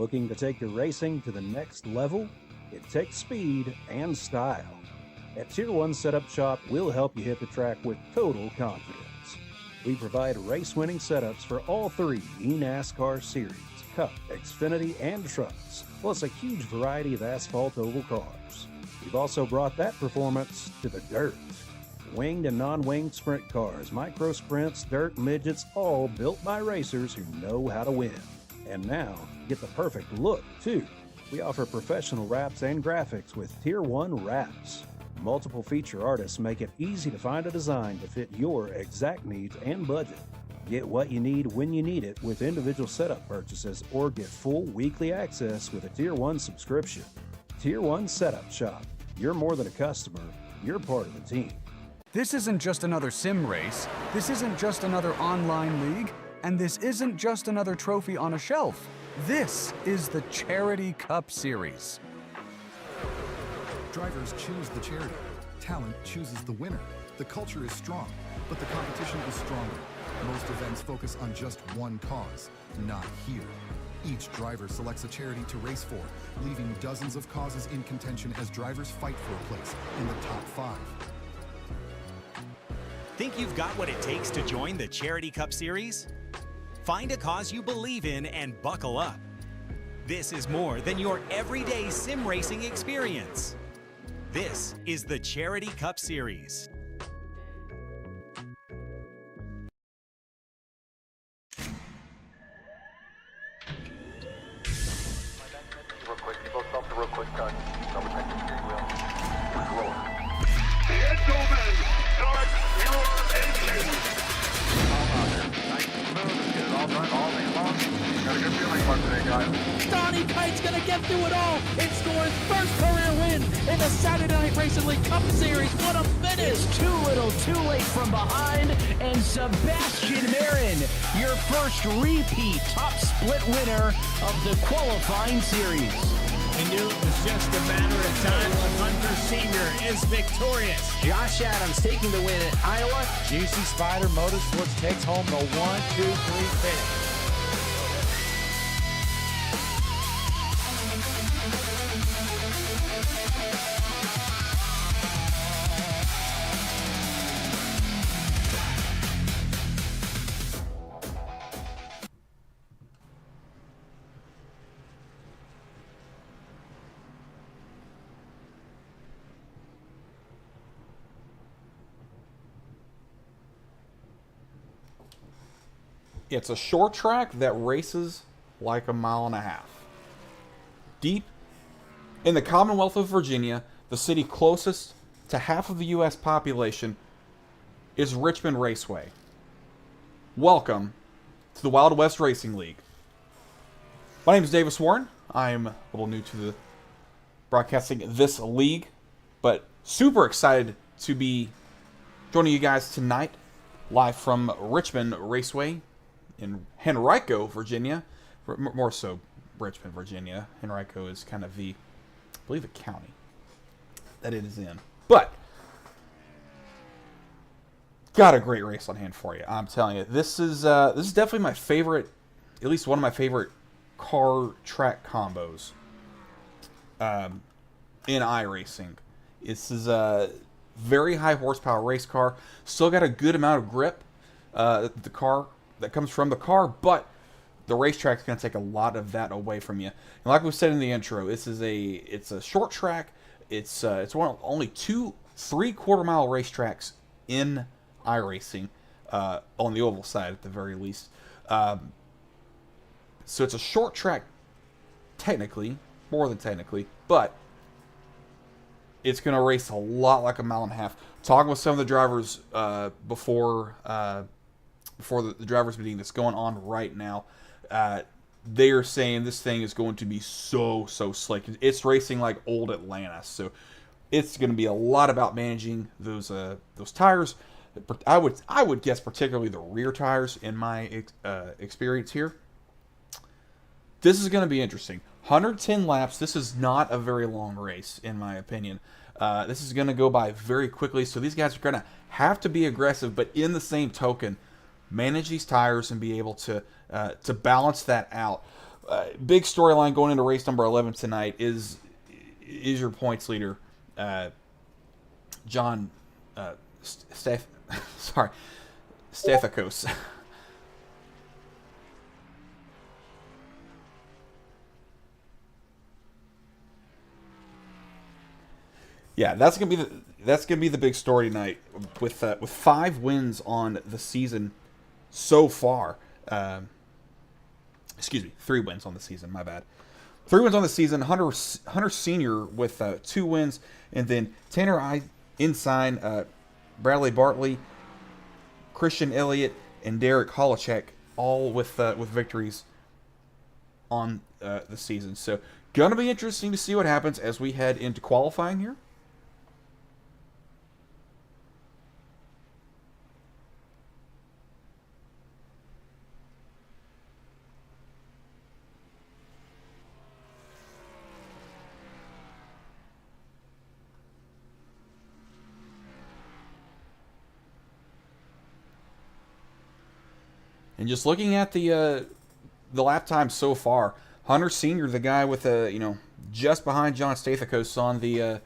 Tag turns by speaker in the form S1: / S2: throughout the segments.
S1: Looking to take your racing to the next level? It takes speed and style. At Tier 1 Setup Shop, we'll help you hit the track with total confidence. We provide race-winning setups for all three eNASCAR series, Cup, Xfinity, and Trucks, plus a huge variety of asphalt oval cars. We've also brought that performance to the dirt. Winged and non-winged sprint cars, micro sprints, dirt, midgets, all built by racers who know how to win. And now, get the perfect look, too. We offer professional wraps and graphics with Tier 1 wraps. Multiple feature artists make it easy to find a design to fit your exact needs and budget. Get what you need when you need it with individual setup purchases, or get full weekly access with a Tier 1 subscription. Tier 1 Setup Shop. You're more than a customer, you're part of the team.
S2: This isn't just another sim race, this isn't just another online league, and this isn't just another trophy on a shelf. This is the Charity Cup Series.
S3: Drivers choose the charity. Talent chooses the winner. The culture is strong, but the competition is stronger. Most events focus on just one cause, not here. Each driver selects a charity to race for, leaving dozens of causes in contention as drivers fight for a place in the top 5.
S4: Think you've got what it takes to join the Charity Cup Series? Find a cause you believe in and buckle up. This is more than your everyday sim racing experience. This is the Charity Cup Series.
S5: Real quick, you both stop the real quick cut. Double check the steering wheel. Roll.
S6: Gentlemen, start your engine.
S5: All out there. Nice and smooth. Let's get it all done all day long. Got a good feeling about today, guys.
S7: Donnie Kite's gonna get through it all and score his first career win in the Saturday Night Racing League Cup Series. What a finish!
S8: It's too little, too late from behind, and Sebastian Marin, your first repeat top split winner of the qualifying series.
S9: We knew it was just a matter of time when Hunter Sr. is victorious.
S10: Josh Adams taking the win at Iowa.
S11: Juicy Spider Motorsports takes home the 1-2-3 finish.
S12: It's a short track that races like a mile and a half. Deep in the Commonwealth of Virginia, the city closest to half of the U.S. population, is Richmond Raceway. Welcome to the Wild West Racing League. My name is Davis Warren. I'm a little new to the broadcasting this league, but super excited to be joining you guys tonight live from Richmond Raceway in Henrico, Virginia. More so Richmond, Virginia. Henrico is kind of the, I believe, the county that it is in. But got a great race on hand for you. I'm telling you, this is definitely my favorite, at least one of my favorite car track combos in iRacing. This is a very high horsepower race car. Still got a good amount of grip. The car that comes from the car, but the racetrack's going to take a lot of that away from you. And like we said in the intro, it's a short track. It's one of only 2 3/4 mile racetracks in iRacing, on the oval side at the very least. So it's a short track, technically, more than technically, but it's going to race a lot like a mile and a half. Talking with some of the drivers before the drivers meeting that's going on right now, they are saying this thing is going to be so slick. It's racing like old Atlanta, so it's going to be a lot about managing those tires. I would guess particularly the rear tires in my experience here. This is going to be interesting. 110 laps. This is not a very long race, in my opinion. This is going to go by very quickly, so these guys are going to have to be aggressive, but in the same token, manage these tires and be able to balance that out. big storyline going into race number 11 tonight is your points leader, John Stathakos. Yeah, that's gonna be the big story tonight with 5 wins on the season so far. Excuse me, 3 wins on the season. My bad. 3 wins on the season. Hunter Sr. with 2 wins, and then Tanner Ensign, Bradley Bartley, Christian Elliott, and Derek Holacek all with victories on the season. So gonna be interesting to see what happens as we head into qualifying here. And just looking at the lap time so far, Hunter Sr., the guy with just behind John Stathakos on the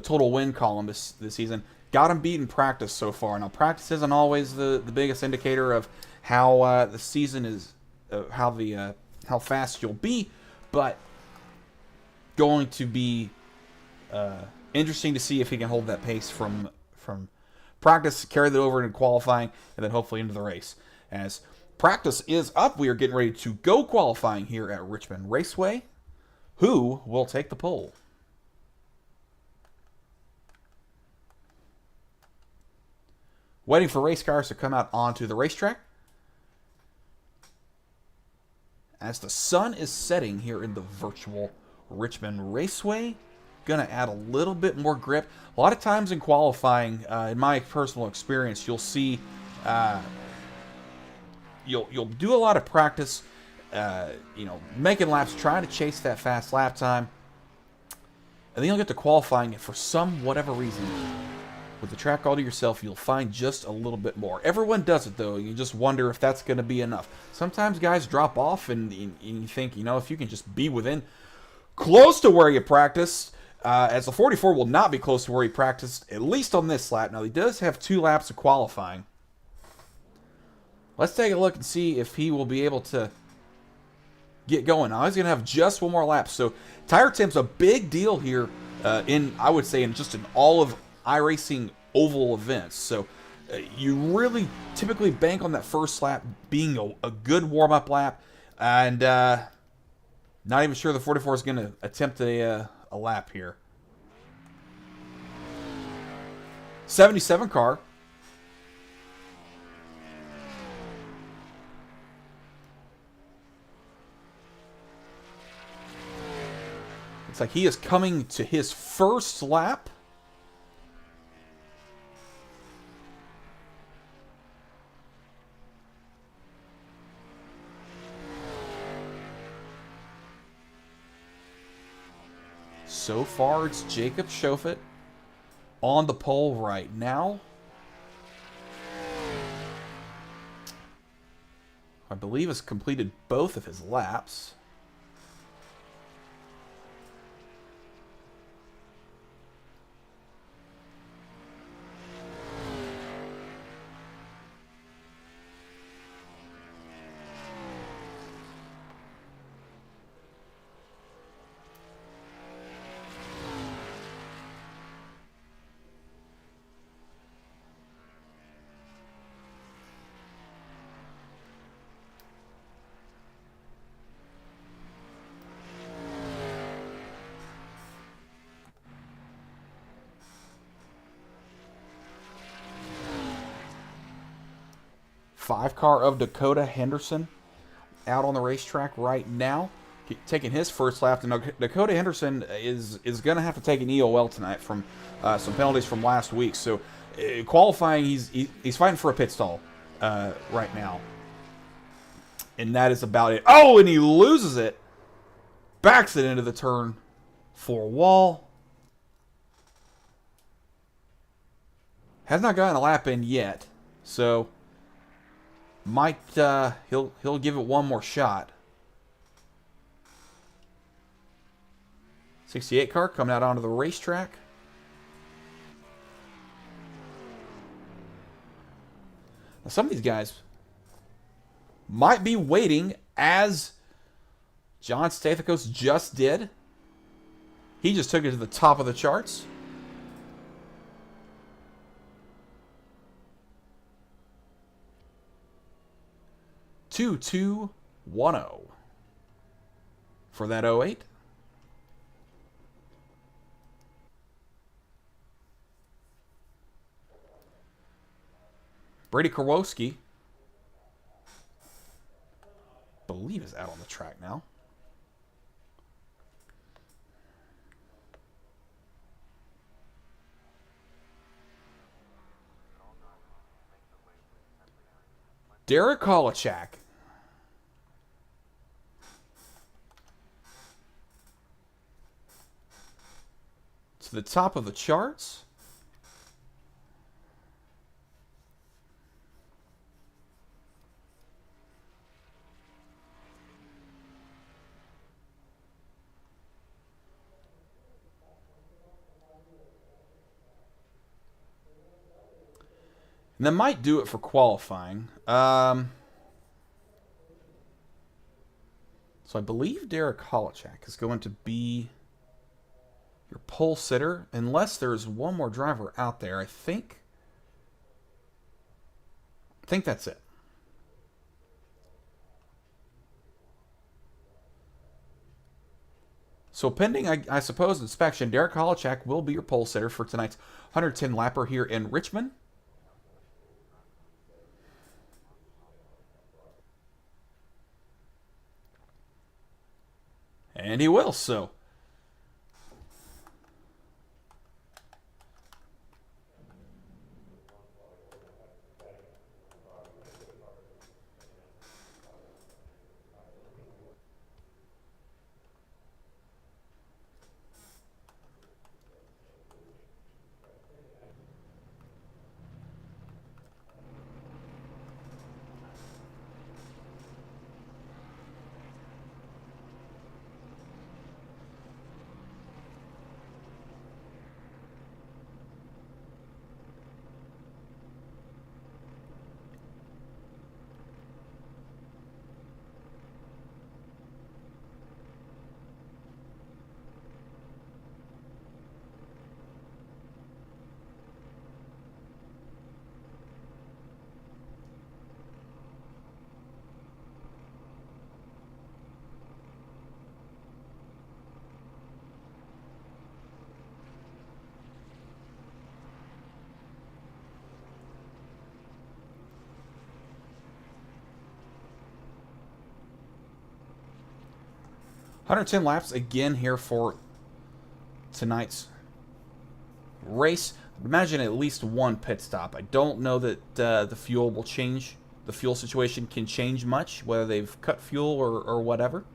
S12: total win column this season, got him beat in practice so far. Now practice isn't always the biggest indicator of how the season is, how fast you'll be, but going to be interesting to see if he can hold that pace from practice, carry that over into qualifying, and then hopefully into the race. As practice is up, we are getting ready to go qualifying here at Richmond Raceway. Who will take the pole? Waiting for race cars to come out onto the racetrack. As the sun is setting here in the virtual Richmond Raceway, gonna add a little bit more grip. A lot of times in qualifying, in my personal experience, you'll see you'll do a lot of practice, making laps, trying to chase that fast lap time, and then you'll get to qualifying, and for whatever reason, with the track all to yourself, you'll find just a little bit more. Everyone does it, though. You just wonder if that's going to be enough. Sometimes guys drop off, and you think, if you can just be within close to where you practiced, as the 44 will not be close to where he practiced, at least on this lap. Now, he does have 2 laps of qualifying. Let's take a look and see if he will be able to get going. Now, he's going to have just 1 more lap. So, tire temp's a big deal here I would say, in all of iRacing oval events. So, you really typically bank on that first lap being a good warm-up lap. And not even sure the 44 is going to attempt a lap here. 77 car. It's like he is coming to his first lap. So far, it's Jacob Schofet on the pole right now. I believe has completed both of his laps. Five car of Dakota Henderson out on the racetrack right now, taking his first lap. And Dakota Henderson is going to have to take an EOL tonight from some penalties from last week. So qualifying, he's fighting for a pit stall right now. And that is about it. Oh, and he loses it. Backs it into the turn 4 wall. Has not gotten a lap in yet. So might he'll give it one more shot. 68 car coming out onto the racetrack. Now, some of these guys might be waiting, as John Stathakos just did. He just took it to the top of the charts. $2,210 for that 08. Brady Karwoski, believe, is out on the track now. Derek Kolachak. To the top of the charts. And that might do it for qualifying. So I believe Derek Kolachak is going to be your pole sitter, unless there's one more driver out there. I think that's it. So pending, I suppose, inspection, Derek Kolachak will be your pole sitter for tonight's 110 lapper here in Richmond. And he will, so. $110 laps again here for tonight's race. Imagine at least one pit stop. I don't know that the fuel will change. The fuel situation can change much, whether they've cut fuel or whatever.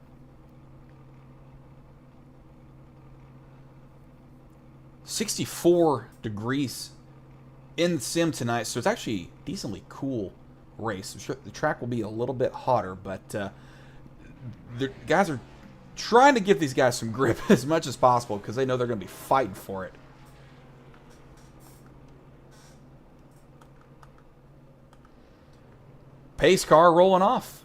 S12: $64 degrees in the sim tonight, so it's actually a decently cool race. I'm sure the track will be a little bit hotter, but the guys are trying to give these guys some grip as much as possible because they know they're going to be fighting for it. Pace car rolling off.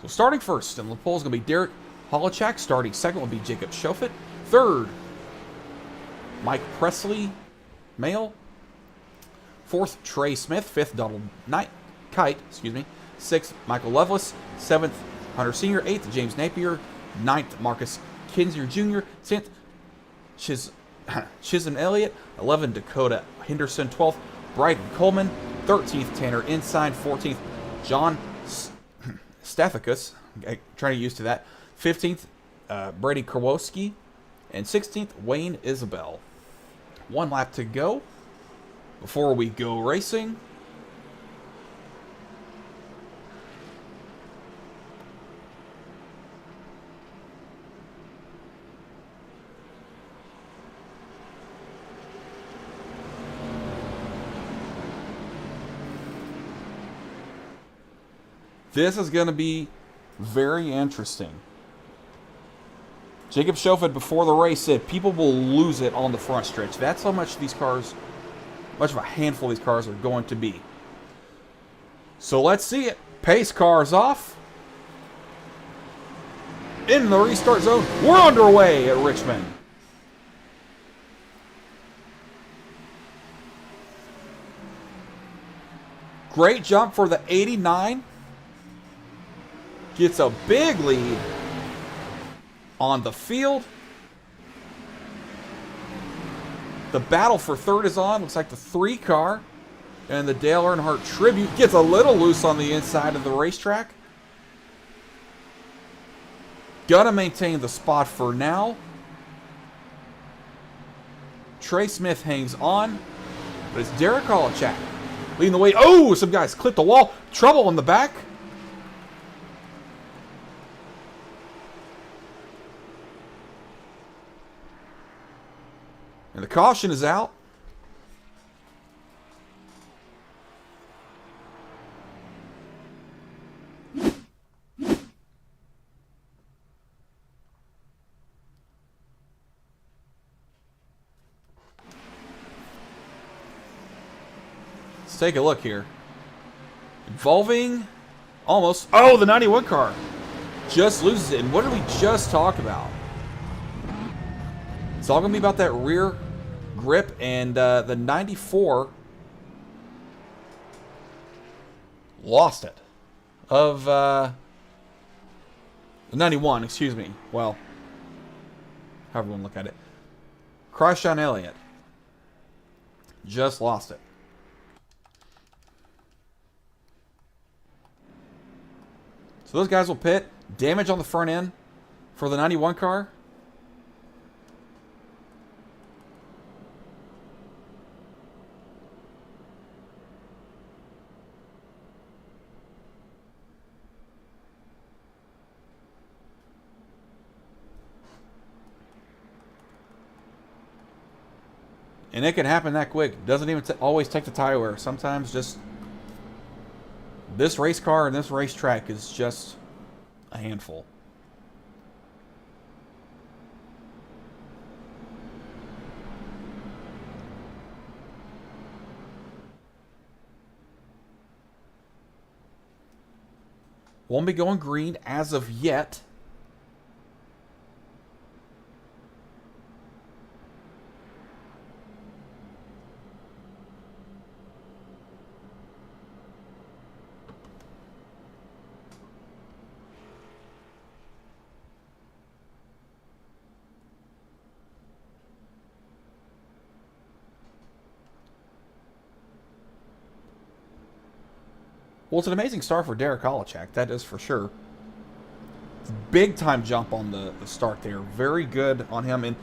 S12: So starting first in the pole is going to be Derek Kolachak. Starting second will be Jacob Schofet. Third, Mike Presley, male. Fourth, Trey Smith. Fifth, Donald Kite. Sixth, Michael Lovelace. Seventh, Hunter Sr. Eighth, James Napier. Ninth, Marcus Kinzier Jr. 10th, Chisholm Elliott. 11th, Dakota Henderson. 12th, Bryden Coleman. 13th, Tanner Ensign. 14th, John Stathakos. Trying to get used to that. 15th, Brady Karwoski. And 16th, Wayne Isabel. One lap to go before we go racing. This is going to be very interesting. Jacob Schofield before the race said people will lose it on the front stretch. That's how much these cars, much of a handful of these cars are going to be. So let's see it. Pace cars off. In the restart zone. We're underway at Richmond. Great jump for the 89. Gets a big lead on the field. The battle for third is on. Looks like the 3 car. And the Dale Earnhardt Tribute gets a little loose on the inside of the racetrack. Gonna maintain the spot for now. Trey Smith hangs on. But it's Derek Kolachak leading the way. Oh, some guys clipped the wall. Trouble in the back. And the caution is out. Let's take a look here. Involving almost. Oh, the 91 car just loses it. And what did we just talk about? It's all going to be about that rear grip, and the 94 lost it. Of the 91, excuse me. Well, however you want to look at it. Christian Elliott just lost it. So those guys will pit. Damage on the front end for the 91 car. And it can happen that quick. Doesn't even always take the tire wear. Sometimes just this race car and this racetrack is just a handful. Won't be going green as of yet. Well, it's an amazing start for Derek Kolachak, that is for sure. Big time jump on the start there. Very good on him, and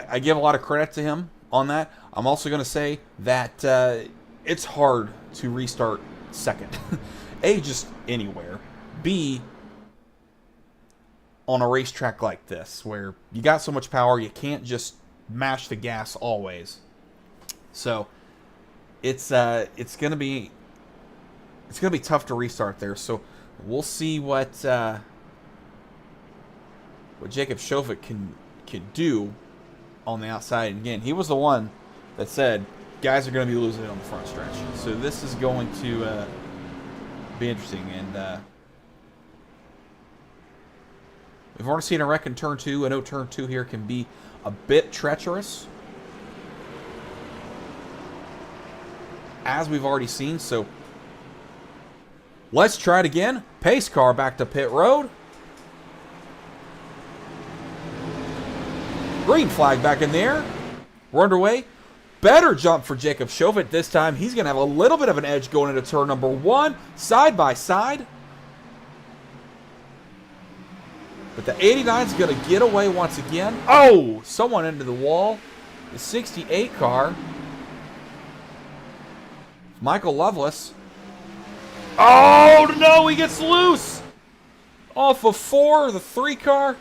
S12: I give a lot of credit to him on that. I'm also going to say that it's hard to restart second. A, just anywhere. B, on a racetrack like this, where you got so much power, you can't just mash the gas always. So, it's going to be tough to restart there. So we'll see what Jacob Schofield can do on the outside. And again, he was the one that said guys are going to be losing it on the front stretch. So this is going to be interesting. And we've already seen a wreck in turn 2. I know turn 2 here can be a bit treacherous, as we've already seen. So let's try it again. Pace car back to pit road. Green flag back in there. We're underway. Better jump for Jacob Schofield this time. He's going to have a little bit of an edge going into turn number 1. Side by side. But the 89 is going to get away once again. Oh! Someone into the wall. The 68 car. Michael Loveless. Oh, no, he gets loose. Off of 4, the 3 car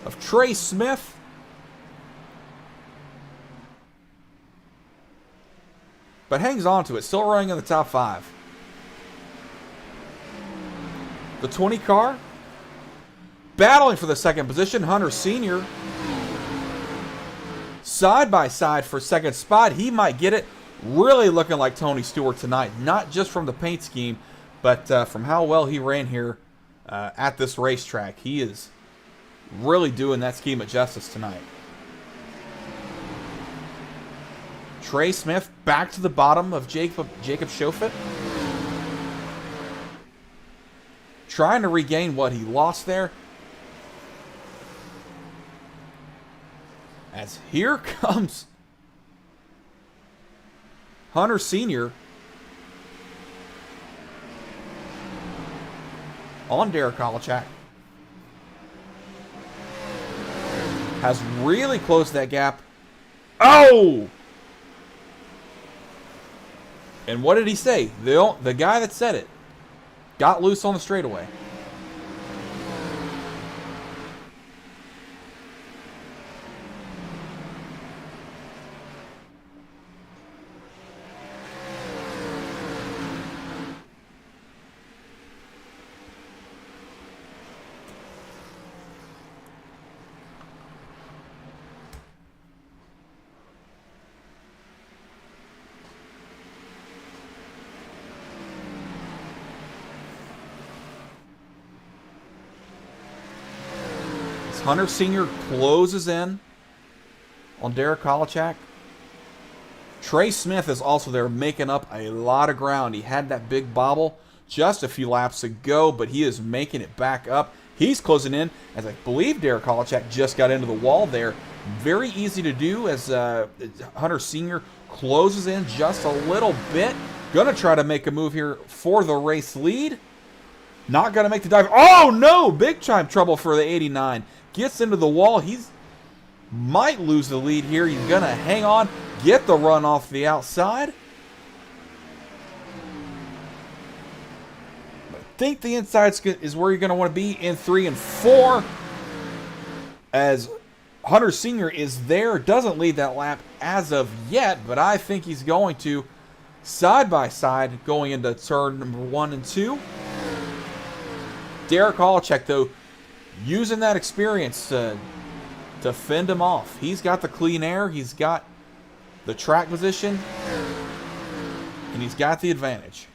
S12: of Trey Smith. But hangs on to it, still running in the top 5. the 20 car. Battling for the second position, Hunter Sr. Side by side for second spot. He might get it. Really looking like Tony Stewart tonight. Not just from the paint scheme, but from how well he ran here at this racetrack. He is really doing that scheme of justice tonight. Trey Smith back to the bottom of Jacob Shofit. Trying to regain what he lost there. As here comes Hunter Sr. on Derek Kolachak. Has really closed that gap. Oh! And what did he say? The guy that said it got loose on the straightaway. Hunter Sr. closes in on Derek Kolachak. Trey Smith is also there making up a lot of ground. He had that big bobble just a few laps ago, but he is making it back up. He's closing in, as I believe Derek Kolachak just got into the wall there. Very easy to do as Hunter Sr. closes in just a little bit. Gonna try to make a move here for the race lead. Not gonna make the dive. Oh no! Big time trouble for the 89. Gets into the wall. He's might lose the lead here. He's gonna hang on, get the run off the outside. But I think the inside is where you're gonna want to be in 3 and 4. As Hunter Sr. is there, doesn't lead that lap as of yet, but I think he's going to side by side going into turn number 1 and 2. Derek Kolachak, though, using that experience to fend him off. He's got the clean air, he's got the track position, and he's got the advantage.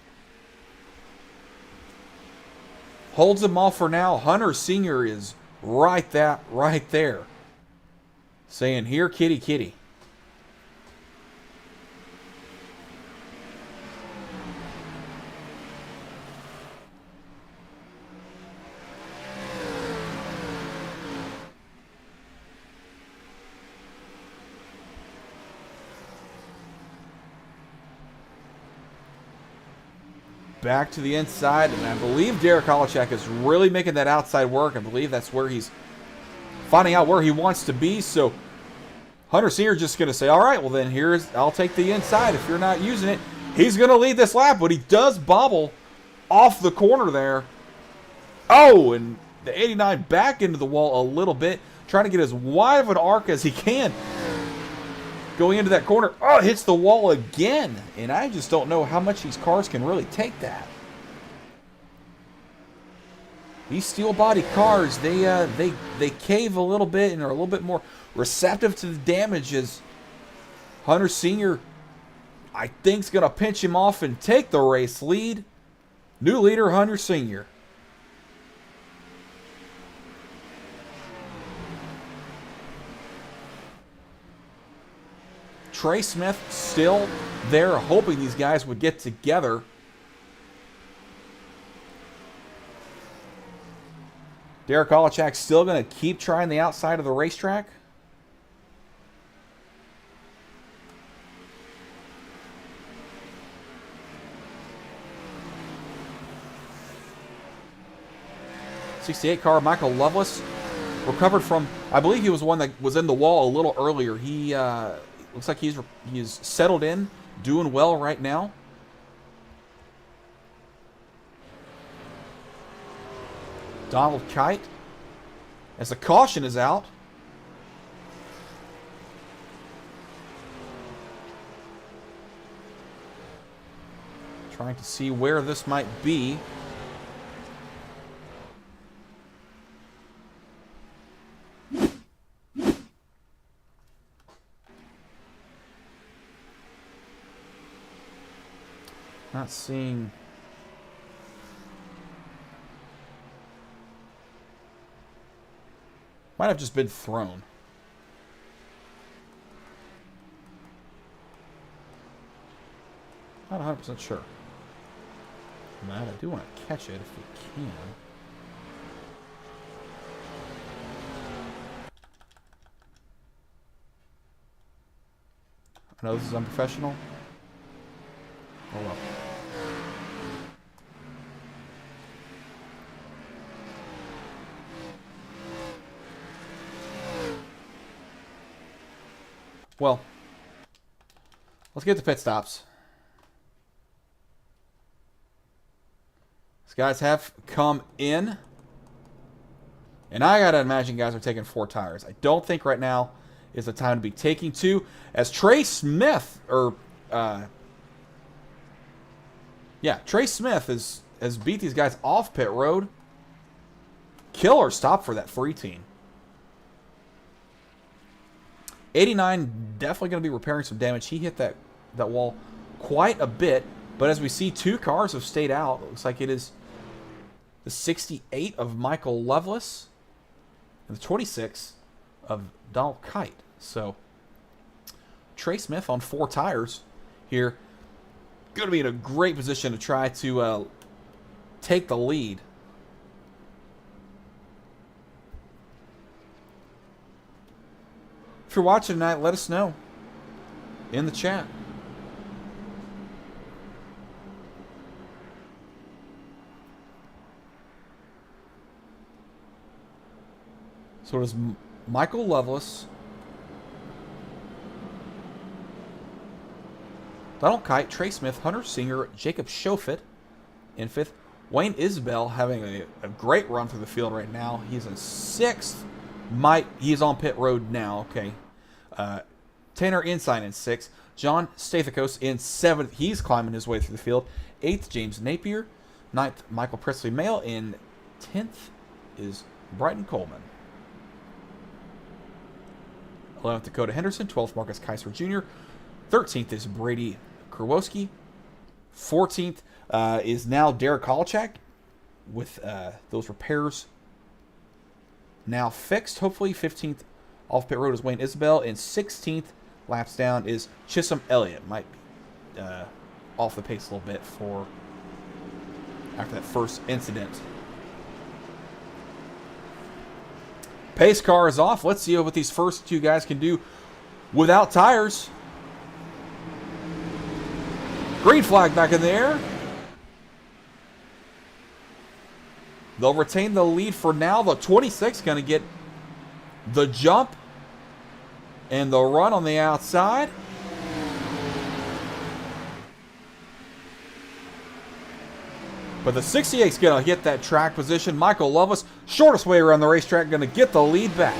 S12: Holds him off for now. Hunter Sr. is right there. Saying, here, kitty, kitty. Back to the inside, and I believe Derek Kolachak is really making that outside work. I believe that's where he's finding out where he wants to be. So Hunter Sr. just going to say, all right, well then I'll take the inside if you're not using it. He's going to lead this lap, but he does bobble off the corner there. Oh, and the 89 back into the wall a little bit, trying to get as wide of an arc as he can. Going into that corner, oh, hits the wall again. And I just don't know how much these cars can really take that. These steel body cars, they cave a little bit and are a little bit more receptive to the damage, as Hunter Sr. I think is going to pinch him off and take the race lead. New leader, Hunter Sr. Trey Smith still there, hoping these guys would get together. Derek Kolachak still going to keep trying the outside of the racetrack. '68 car, Michael Loveless, recovered from, I believe he was the one that was in the wall a little earlier. He looks like he's settled in, doing well right now. Donald Kite, as the caution is out. Trying to see where this might be. Not seeing... Might have just been thrown. Not 100% sure. Matt, I do want to catch it if we can. I know this is unprofessional. Oh well. Well, let's get to pit stops. These guys have come in. And I gotta imagine guys are taking 4 tires. I don't think right now is the time to be taking 2. As Trey Smith, Trey Smith has beat these guys off pit road. Killer stop for that 3 team. 89 definitely going to be repairing some damage. He hit that wall quite a bit. But as we see, 2 cars have stayed out. It looks like it is the 68 of Michael Lovelace and the 26 of Donald Kite. So Trey Smith on 4 tires here. Going to be in a great position to try to take the lead. If you're watching tonight, let us know in the chat. So it is Michael Lovelace, Donald Kite, Trey Smith, Hunter Singer, Jacob Shofit in 5th. Wayne Isbell having a great run through the field right now. He's in 6th. He is on pit road now. Okay. Tanner Ensign in 6th. John Stathakos in 7th. He's climbing his way through the field. 8th, James Napier. 9th, Michael Presley Mail. In 10th is Brighton Coleman. 11th, Dakota Henderson. 12th, Marcus Kaiser Jr. 13th is Brady Kurwowski. 14th is now Derek Kolchak with those repairs now fixed. Hopefully 15th off pit road is Wayne Isabel. And 16th laps down is Chisholm Elliott. Might be off the pace a little bit for after that first incident. Pace car is off. Let's see what these first 2 guys can do without tires. Green flag back in the air. They'll retain the lead for now. The 26 going to get the jump and the run on the outside. But the 68 is going to hit that track position. Michael Lovelace, shortest way around the racetrack, going to get the lead back.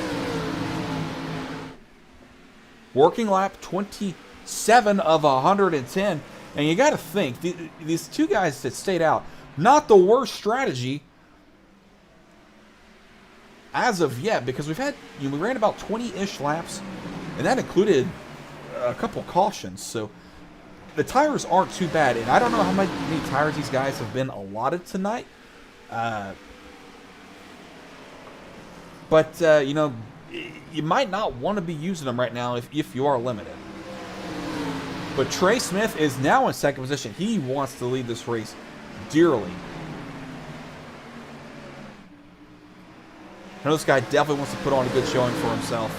S12: Working lap 27 of 110. And you got to think, these 2 guys that stayed out, not the worst strategy as of yet, because we ran about 20-ish laps, and that included a couple cautions. So the tires aren't too bad, and I don't know how many tires these guys have been allotted tonight. But you might not want to be using them right now if you are limited. But Trey Smith is now in 2nd position. He wants to lead this race dearly. I know this guy definitely wants to put on a good showing for himself.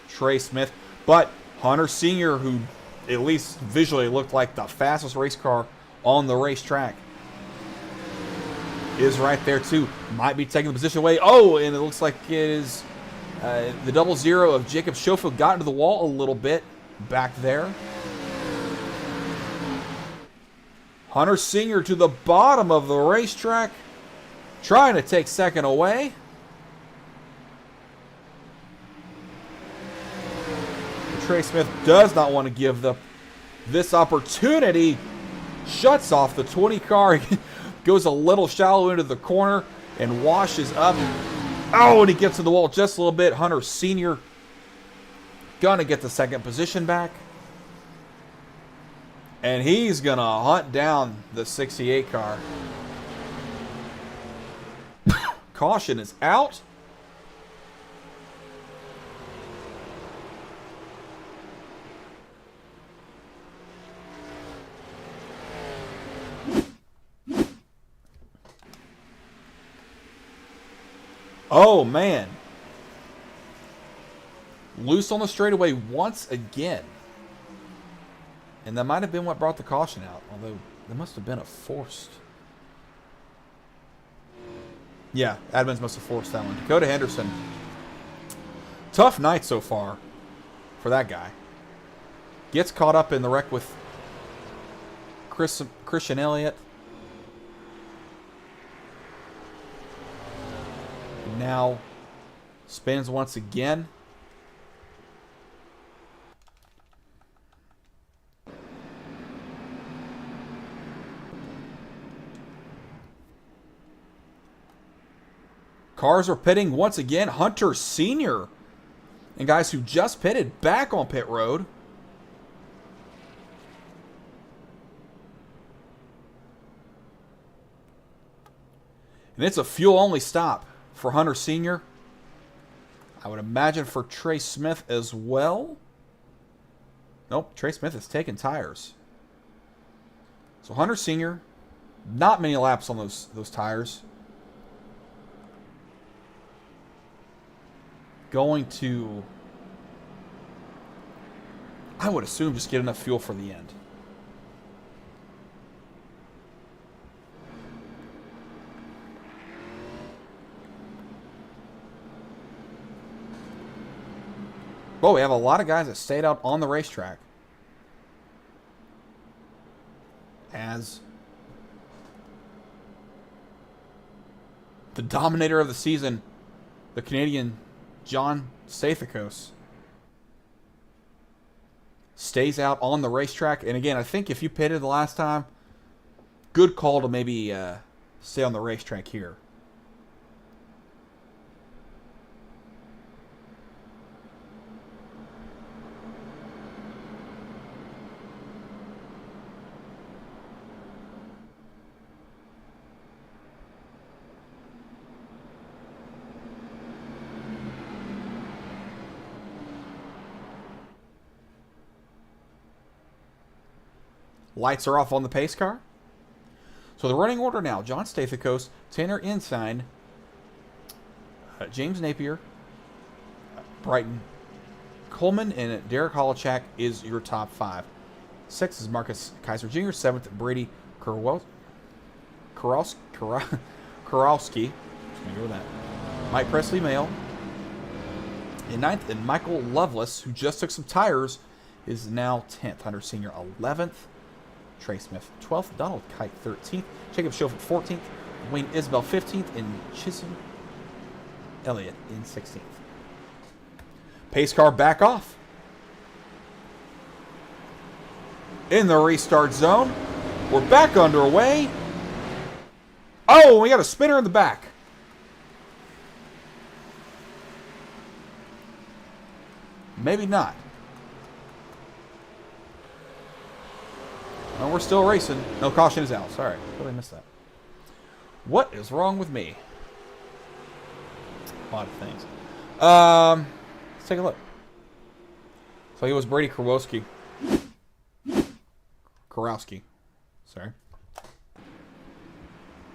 S12: Trey Smith. But Hunter Sr., who at least visually looked like the fastest race car on the racetrack, is right there too. Might be taking the position away. Oh, and it looks like it is the 00 of Jacob Schofield got into the wall a little bit back there. Hunter Sr. to the bottom of the racetrack, trying to take 2nd away. Trey Smith does not want to give this opportunity. Shuts off the 20 car. Goes a little shallow into the corner and washes up. Oh, and he gets to the wall just a little bit. Hunter Sr. gonna get the 2nd position back. And he's going to hunt down the 68 car. Caution is out. Oh, man. Loose on the straightaway once again. And that might have been what brought the caution out. Although, there must have been a forced... Yeah, admins must have forced that one. Dakota Henderson. Tough night so far for that guy. Gets caught up in the wreck with Christian Elliott. Now spins once again. Cars are pitting once again. Hunter Sr. and guys who just pitted back on pit road. And it's a fuel-only stop for Hunter Sr. I would imagine for Trey Smith as well. Nope, Trey Smith is taking tires. So Hunter Sr., not many laps on those tires. Going to, I would assume, just get enough fuel for the end. Well, we have a lot of guys that stayed out on the racetrack. As the dominator of the season, the Canadian John Stathakos, stays out on the racetrack. And again, I think if you pitted the last time, good call to maybe stay on the racetrack here. Lights are off on the pace car. So the running order now: John Stathakos, Tanner Ensign, James Napier, Brighton Coleman, and Derek Holochak is your top 5. 6th is Marcus Kaiser Jr. 7th, Brady Kurowski. Go with that. Mike Presley Mail. In 9th, and Michael Lovelace, who just took some tires, is now 10th. Hunter Sr. 11th. Trey Smith 12th, Donald Kite 13th, Jacob Schofield 14th, Wayne Isbell 15th, and Chisholm Elliott in 16th. Pace car back off. In the restart zone. We're back underway. Oh, we got a spinner in the back. Maybe not. No, we're still racing. No, caution is out. Sorry. Totally missed that. What is wrong with me? A lot of things. Let's take a look. So it was Brady Kurowski. Sorry.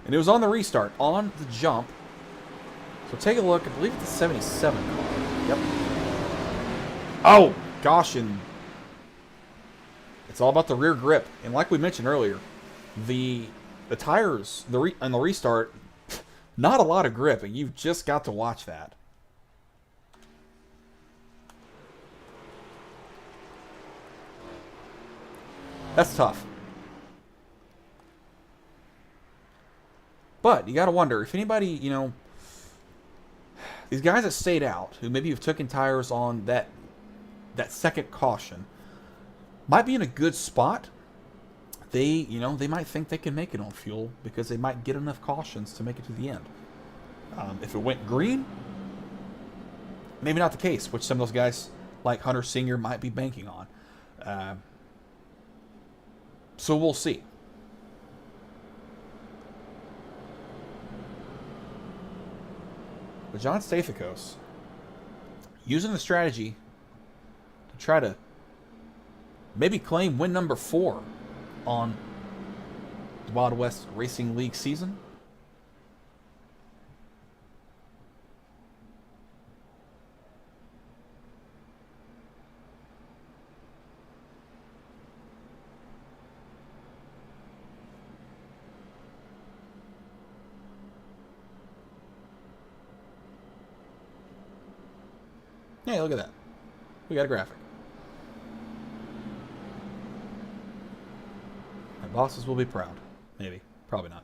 S12: And it was on the restart, on the jump. So take a look. I believe it's the 77 car. Yep. Oh, gosh, and it's all about the rear grip. And like we mentioned earlier, the tires on the restart, not a lot of grip, and you've just got to watch that. That's tough. But you got to wonder if anybody, you know, these guys that stayed out, who maybe have taken tires on that second caution, might be in a good spot. They, you know, they might think they can make it on fuel because they might get enough cautions to make it to the end. If it went green, maybe not the case, which some of those guys like Hunter Sr. might be banking on. So we'll see. But John Stathakos using the strategy to try to maybe claim win number 4 on the Wild West Racing League season. Hey, look at that. We got a graphic. My bosses will be proud. Maybe. Probably not.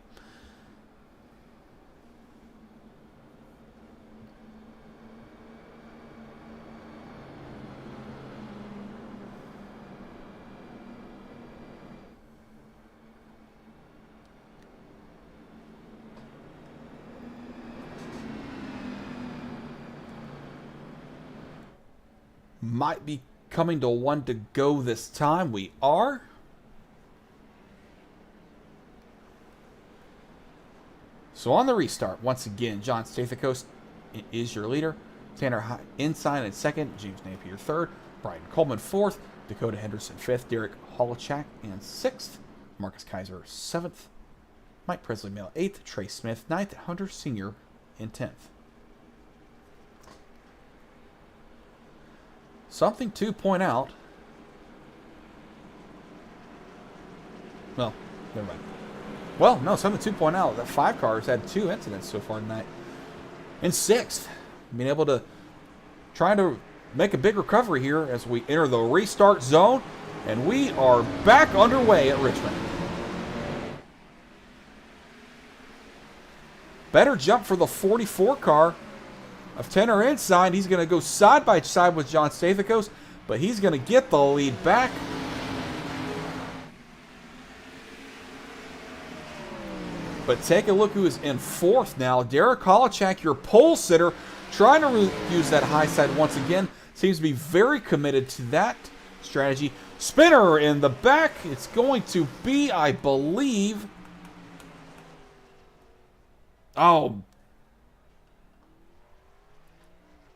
S12: Might be coming to one to go this time. We are. So on the restart, once again, John Stathakos is your leader. Tanner Ensign in second. James Napier third. Brian Coleman fourth. Dakota Henderson fifth. Derek Holochak in sixth. Marcus Kaiser seventh. Mike Presley Male eighth. Trey Smith ninth. Hunter Sr. in 10th. Something to point out. Well, never mind. Well, no, something to point out. That 5 cars had 2 incidents so far tonight. In 6th, being able to try to make a big recovery here as we enter the restart zone. And we are back underway at Richmond. Better jump for the 44 car of Tanner Ensign. He's going to go side by side with John Stathakos, but he's going to get the lead back. But take a look who is in 4th now. Derek Holochak, your pole sitter, trying to use that high side once again. Seems to be very committed to that strategy. Spinner in the back. It's going to be, I believe... Oh,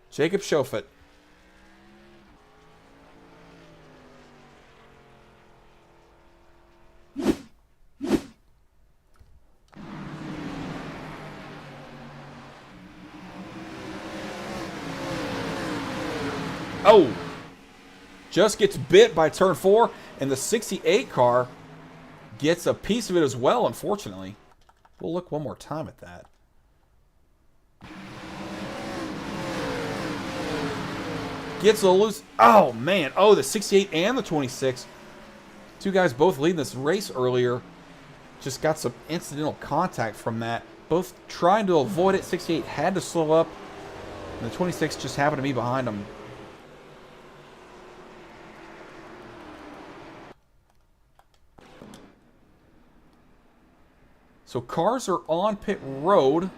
S12: Jacob Schofitt. Oh, just gets bit by turn 4, and the 68 car gets a piece of it as well, unfortunately. We'll look one more time at that. Gets a loose. Oh, man. Oh, the 68 and the 26. 2 guys both leading this race earlier. Just got some incidental contact from that. Both trying to avoid it. 68 had to slow up. And the 26 just happened to be behind him. So cars are on pit road.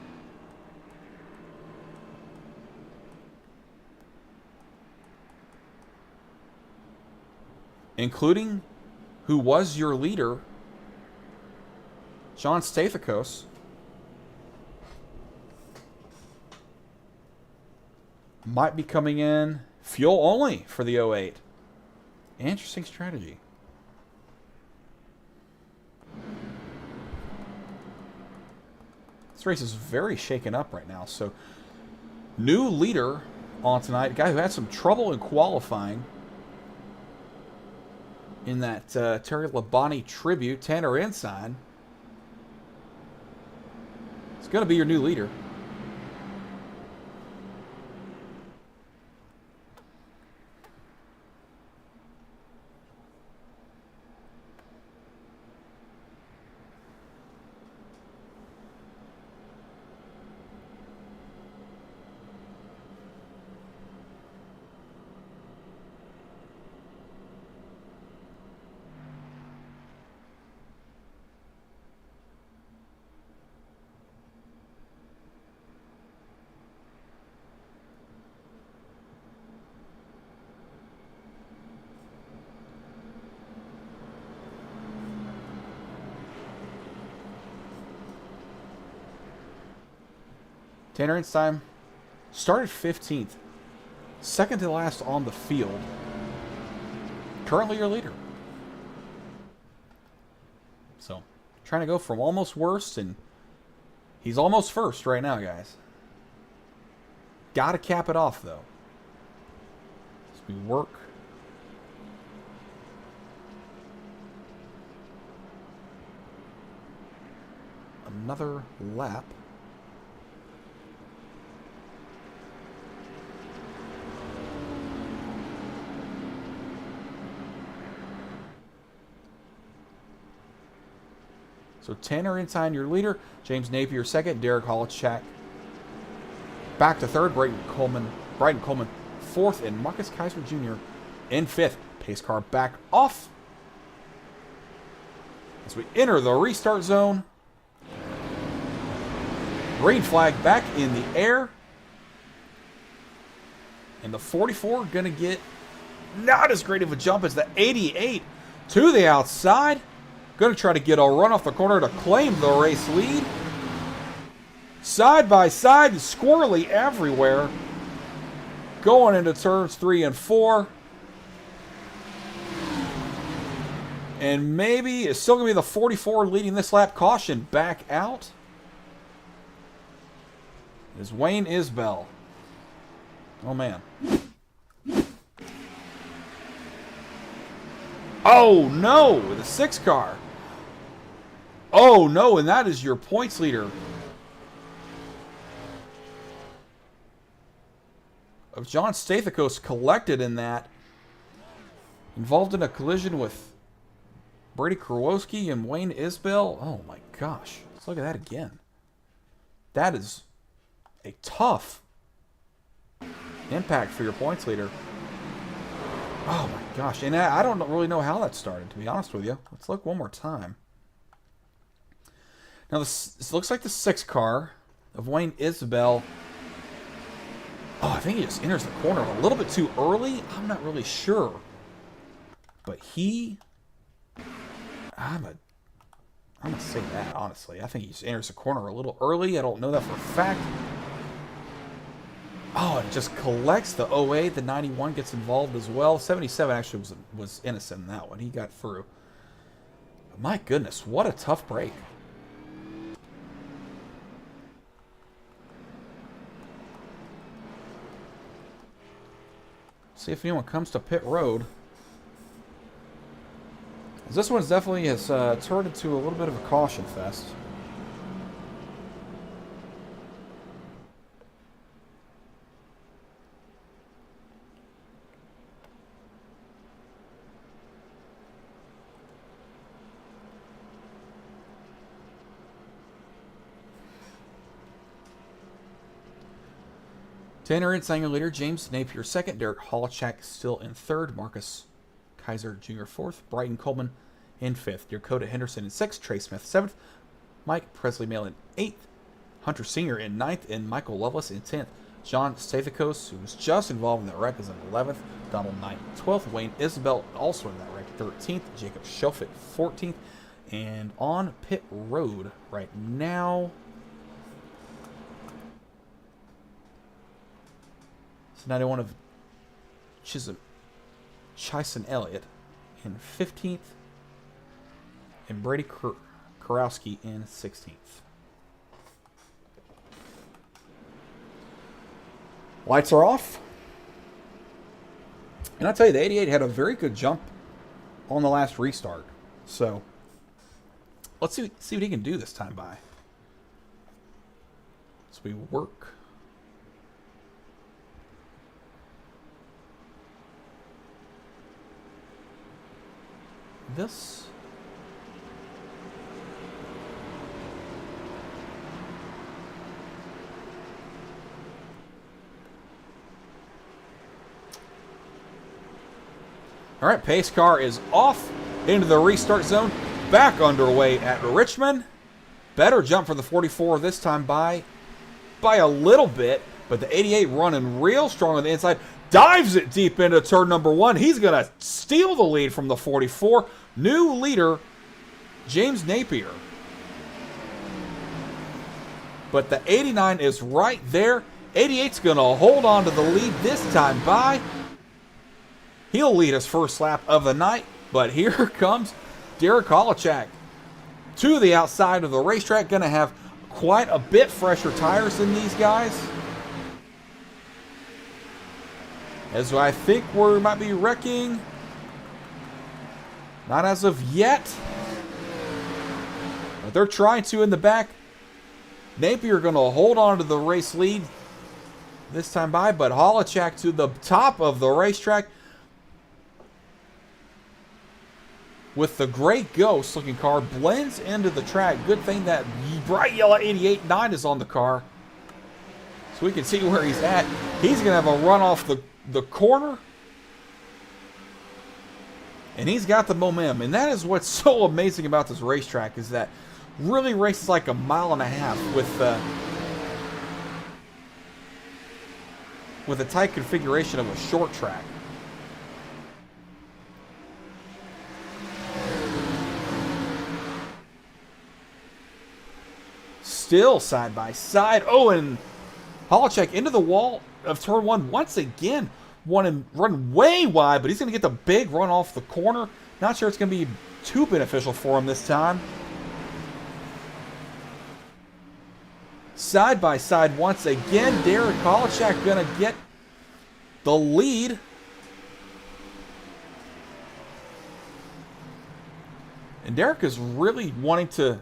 S12: Including who was your leader, John Stathakos. Might be coming in fuel only for the 08. Interesting strategy. This race is very shaken up right now. So, new leader on tonight. A guy who had some trouble in qualifying in that Terry Labonte tribute. Tanner Ensign. It's going to be your new leader. Tanner Insheim started 15th. Second to last on the field. Currently your leader. So, trying to go from almost worst, and he's almost first right now, guys. Got to cap it off, though. As we work. Another lap. So Tanner Insheim, your leader. James Napier second. Derek Holochak back to third. Brighton Coleman fourth. And Marcus Kaiser Jr. in fifth. Pace car back off. As we enter the restart zone. Green flag back in the air. And the 44 going to get not as great of a jump as the 88 to the outside. Going to try to get a run off the corner to claim the race lead. Side by side, squirrely everywhere. Going into turns 3 and 4. And maybe it's still going to be the 44 leading this lap. Caution back out. Is Wayne Isbell. Oh, man. Oh, no. The 6 car. Oh, no. And that is your points leader. Of John Stathakos collected in that. Involved in a collision with Brady Kurowski and Wayne Isbell. Oh, my gosh. Let's look at that again. That is a tough impact for your points leader. Oh my gosh. And I don't really know how that started, to be honest with you. Let's look one more time. Now this looks like the 6 car of Wayne Isbell. Oh, I think he just enters the corner a little bit too early. I'm not really sure. But I'm going to say that, honestly. I think he just enters the corner a little early. I don't know that for a fact. Oh, it just collects the 08. The 91 gets involved as well. 77 actually was innocent in that one. He got through. But my goodness, what a tough break. See if anyone comes to pit road. This one definitely has turned into a little bit of a caution fest. Tanner Insheim leader, James Napier second, Derek Holochak still in third, Marcus Kaiser Jr. fourth, Brighton Coleman in fifth, Dakota Henderson in sixth, Trey Smith seventh, Mike Presley Mail in eighth, Hunter Sr. in ninth, and Michael Lovelace in 10th. John Stathakos, who was just involved in that wreck, is in 11th, Donald Knight 12th, Wayne Isbell also in that wreck 13th, Jacob Shelfit 14th, and on pit road right now. It's 91 of Chison Elliott in 15th, and Brady Kurowski in 16th. Lights are off. And I'll tell you, the 88 had a very good jump on the last restart. So, let's see what he can do this time by. As we work. This. All right, pace car is off into the restart zone. Back underway at Richmond. Better jump for the 44 this time by a little bit, but the 88 running real strong on the inside. Dives it deep into turn number 1. He's going to steal the lead from the 44. New leader, James Napier. But the 89 is right there. 88's going to hold on to the lead this time by. He'll lead his first lap of the night. But here comes Derek Holochak to the outside of the racetrack. Going to have quite a bit fresher tires than these guys. As I think we might be wrecking. Not as of yet. But they're trying to in the back. Napier going to hold on to the race lead this time by. But Holochak to the top of the racetrack. With the great Ghost looking car, blends into the track. Good thing that bright yellow 88.9 is on the car. So we can see where he's at. He's going to have a run off the corner. And he's got the momentum. And that is what's so amazing about this racetrack, is that really races like a mile and a half with a tight configuration of a short track. Still side by side. Oh, and Holochak into the wall of turn one once again. Run way wide, but he's going to get the big run off the corner. Not sure it's going to be too beneficial for him this time. Side by side once again. Derek Holochak going to get the lead. And Derek is really wanting to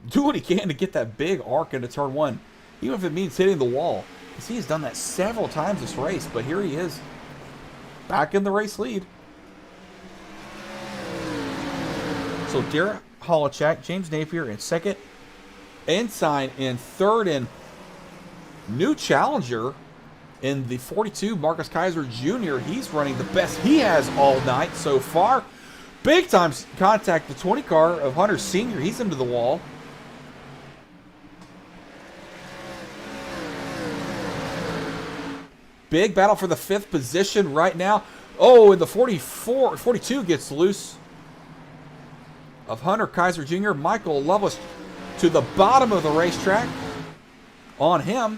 S12: do what he can to get that big arc into turn one, even if it means hitting the wall. Because he's done that several times this race, but here he is, back in the race lead. So Derek Holochak, James Napier in second, Ensign in third, and new challenger in the 42, Marcus Kaiser Jr. He's running the best he has all night so far. Big time contact, the 20 car of Hunter Sr. He's into the wall. Big battle for the 5th position right now. Oh, and the 42 gets loose of Hunter Kaiser Jr. Michael Lovelace to the bottom of the racetrack on him.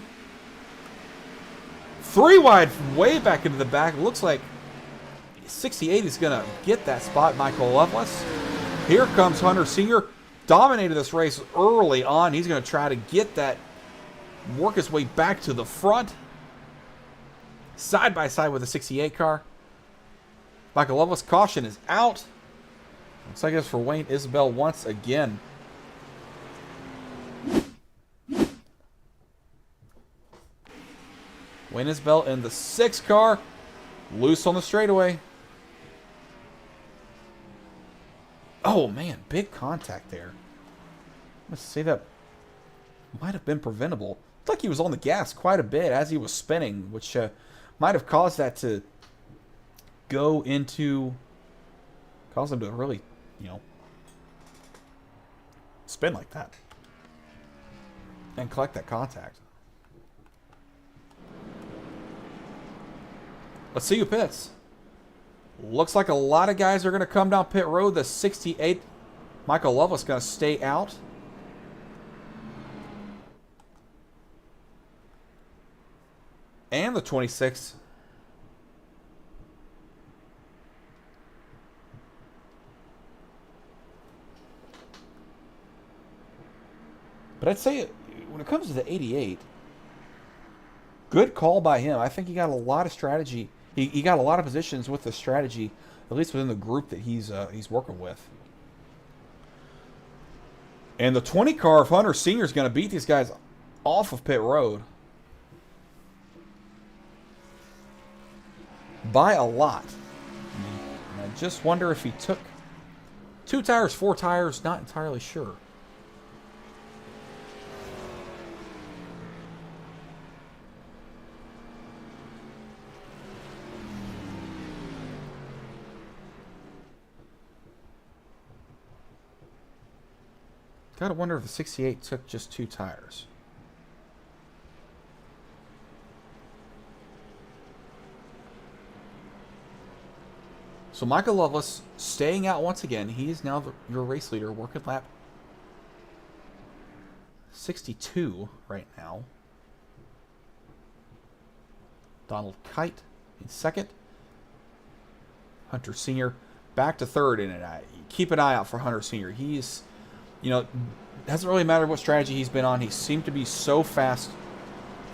S12: 3 wide, way back into the back. Looks like 68 is going to get that spot, Michael Lovelace. Here comes Hunter Sr. Dominated this race early on. He's going to try to get that, work his way back to the front. Side by side with the 68 car. Michael Lovelace, caution is out. Looks like it's for Wayne Isbell once again. Wayne Isbell in the 6 car. Loose on the straightaway. Oh man, big contact there. Let's say that might have been preventable. Looked like he was on the gas quite a bit as he was spinning, which might have caused that to go into, cause him to really, spin like that and collect that contact. Let's see who pits. Looks like a lot of guys are going to come down pit road. The 68, Michael Lovelace, going to stay out. And the 26. But I'd say when it comes to the 88, good call by him. I think he got a lot of strategy. He got a lot of positions with the strategy, at least within the group that he's working with. And the 20 car of Hunter Sr. is going to beat these guys off of pit road by a lot. And I just wonder if he took 2 tires, 4 tires, not entirely sure. Gotta wonder if the 68 took just 2 tires. So Michael Lovelace staying out once again. He is now your race leader, working lap 62 right now. Donald Kite in second. Hunter Sr. back to third. And keep an eye out for Hunter Sr. He's, you know, doesn't really matter what strategy he's been on. He seemed to be so fast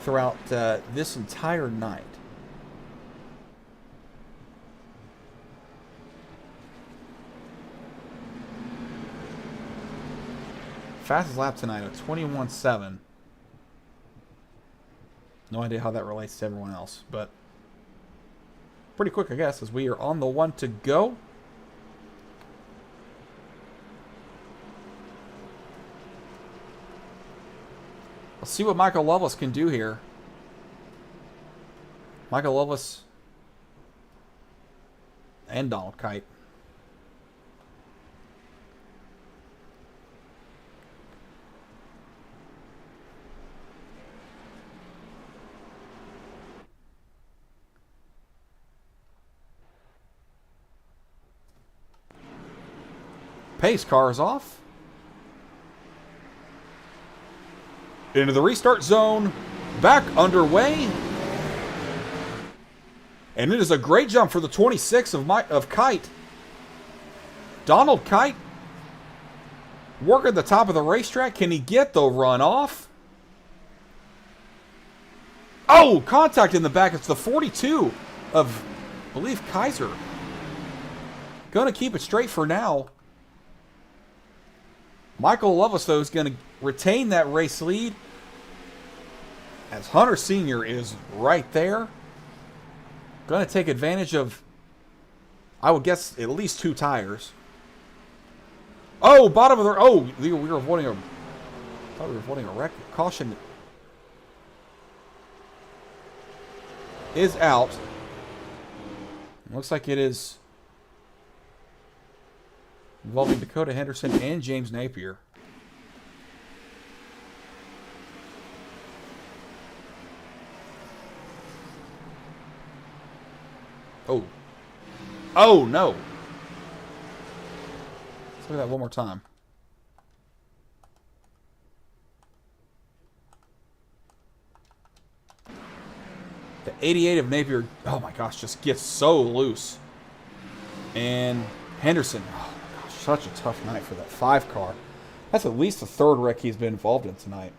S12: throughout this entire night. Fastest lap tonight of 21.7. No idea how that relates to everyone else, but pretty quick, I guess, as we are on the one to go. Let's see what Michael Loveless can do here. Michael Loveless and Donald Kite. Pace car is off. Into the restart zone. Back underway. And it is a great jump for the 26 of Kite. Donald Kite working the top of the racetrack. Can he get the run off? Oh, contact in the back. It's the 42 of, I believe, Kaiser. Going to keep it straight for now. Michael Loveless, though, is going to retain that race lead as Hunter Sr. is right there. Going to take advantage of, I would guess, at least 2 tires. Oh, bottom of the... Oh, we were avoiding a... I thought we were avoiding a wreck. Caution is out. Looks like it is involving Dakota Henderson and James Napier. Oh. Oh, no. Let's look at that one more time. The 88 of Napier, oh my gosh, just gets so loose. And Henderson, oh my gosh, such a tough night for that 5 car. That's at least the 3rd wreck he's been involved in tonight.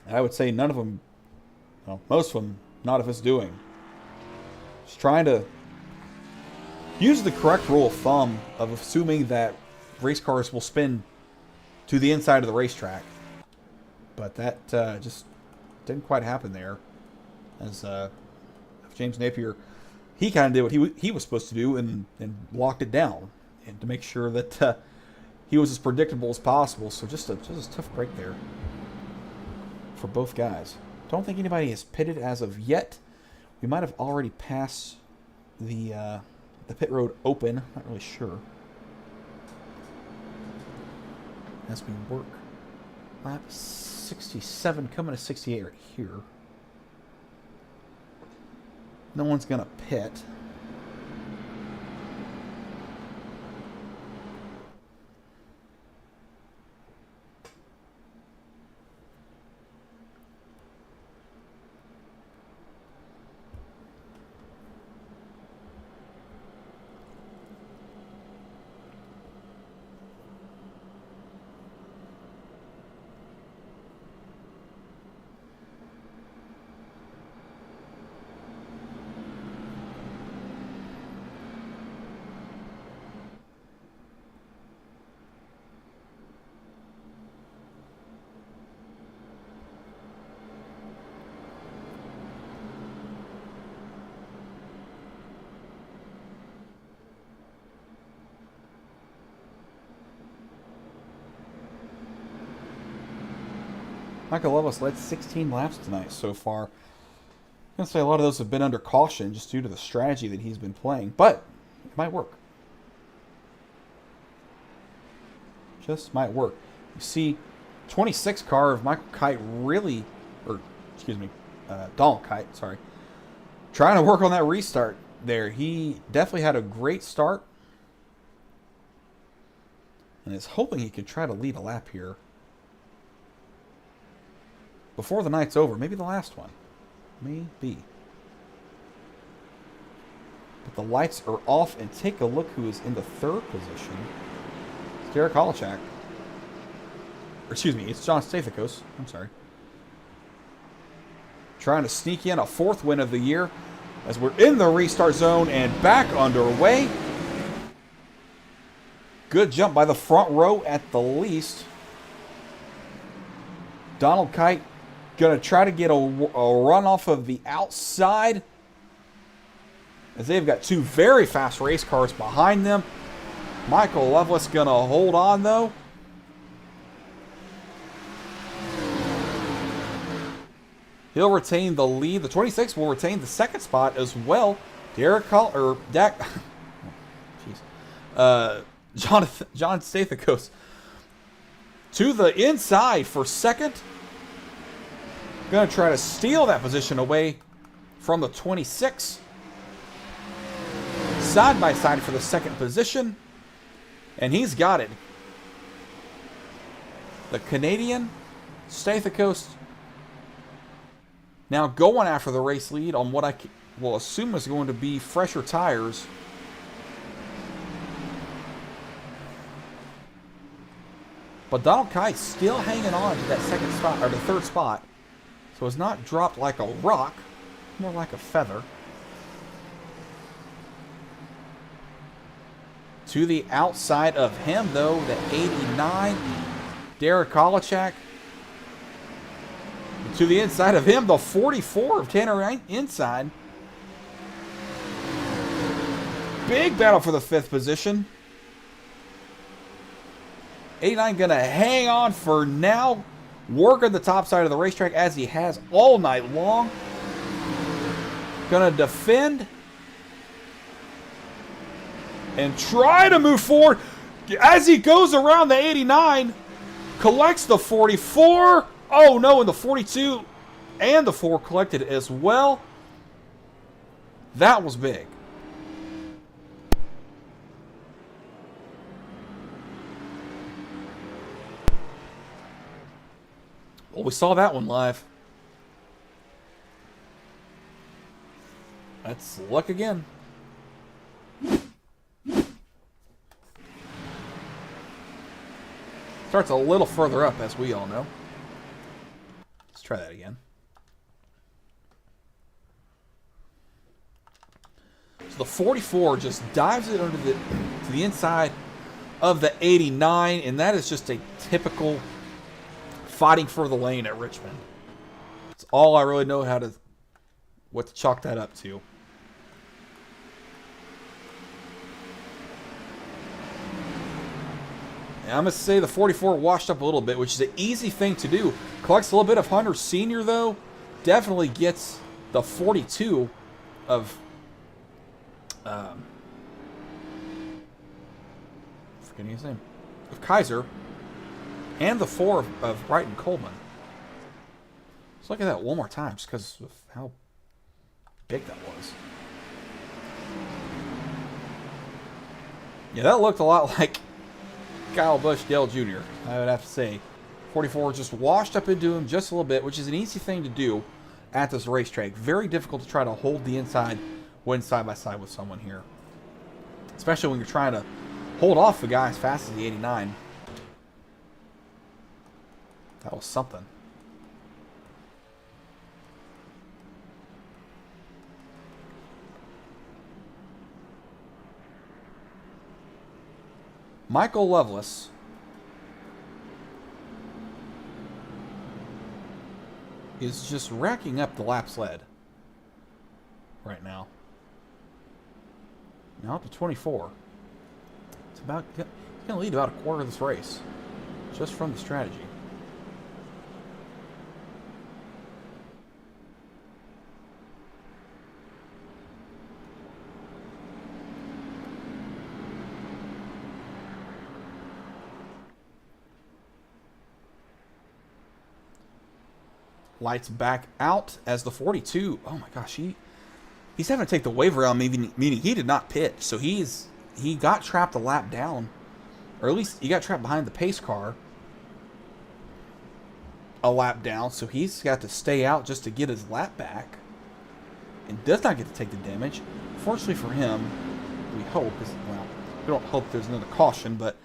S12: And I would say none of them, well, most of them, not of his doing. Just trying to use the correct rule of thumb of assuming that race cars will spin to the inside of the racetrack. But that just didn't quite happen there. As James Napier, he kind of did what he was supposed to do and locked it down, and to make sure that he was as predictable as possible. So just a tough break there for both guys. Don't think anybody has pitted as of yet. We might have already passed the pit road open. Not really sure. As we work lap 67, coming to 68 right here. No one's going to pit. Michael Loveless led 16 laps tonight so far. I'm going to say a lot of those have been under caution just due to the strategy that he's been playing, but it might work. Just might work. You see, 26 car of Michael Kite really, or excuse me, Donald Kite, sorry, trying to work on that restart there. He definitely had a great start and is hoping he could try to lead a lap here. before the night's over. Maybe the last one. Maybe. But the lights are off, and take a look who is in the 3rd position. It's Derek Holochak. Or excuse me, it's John Stathakos. I'm sorry. Trying to sneak in a 4th win of the year as we're in the restart zone and back underway. Good jump by the front row at the least. Donald Kite going to try to get a run off of the outside, as they've got 2 very fast race cars behind them. Michael Loveless going to hold on, though. He'll retain the lead. The 26 will retain the 2nd spot as well. John Stathakos to the inside for 2nd. Going to try to steal that position away from the 26. Side by side for the 2nd position. And he's got it. The Canadian Stathakos now going after the race lead on what I will assume is going to be fresher tires. But Donald Kite still hanging on to that 2nd spot, or the 3rd spot. So it's not dropped like a rock, more like a feather. To the outside of him, though, the 89, Derek Holochak. To the inside of him, the 44 of Tanner inside. Big battle for the 5th position. 89 going to hang on for now. Working the top side of the racetrack as he has all night long. Going to defend. And try to move forward. As he goes around the 89. Collects the 44. Oh no, and the 42 and the 4 collected as well. That was big. Well, we saw that one live. Let's look again. Starts a little further up, as we all know. Let's try that again. So the 44 just dives it under to the inside of the 89, and that is just a typical fighting for the lane at Richmond. It's all I really know what to chalk that up to. And I'm going to say the 44 washed up a little bit, which is an easy thing to do. Collects a little bit of Hunter Sr., though. Definitely gets the 42 of... forgetting his name. Of Kaiser. And the 4 of Brighton Coleman. Let's look at that one more time, just because of how big that was. Yeah, that looked a lot like Kyle Busch Dale Jr., I would have to say. 44 just washed up into him just a little bit, which is an easy thing to do at this racetrack. Very difficult to try to hold the inside when side by side with someone here. Especially when you're trying to hold off a guy as fast as the 89. That was something. Michael Loveless is just racking up the laps led right now. Now up to 24. It's about he's going to lead about a quarter of this race just from the strategy. Lights back out as the 42. Oh my gosh, he's having to take the waiver out, meaning he did not pit. So he got trapped a lap down, or at least he got trapped behind the pace car. a lap down, so he's got to stay out just to get his lap back. And does not get to take the damage. Fortunately for him, we hope, well, we don't hope there's another caution, but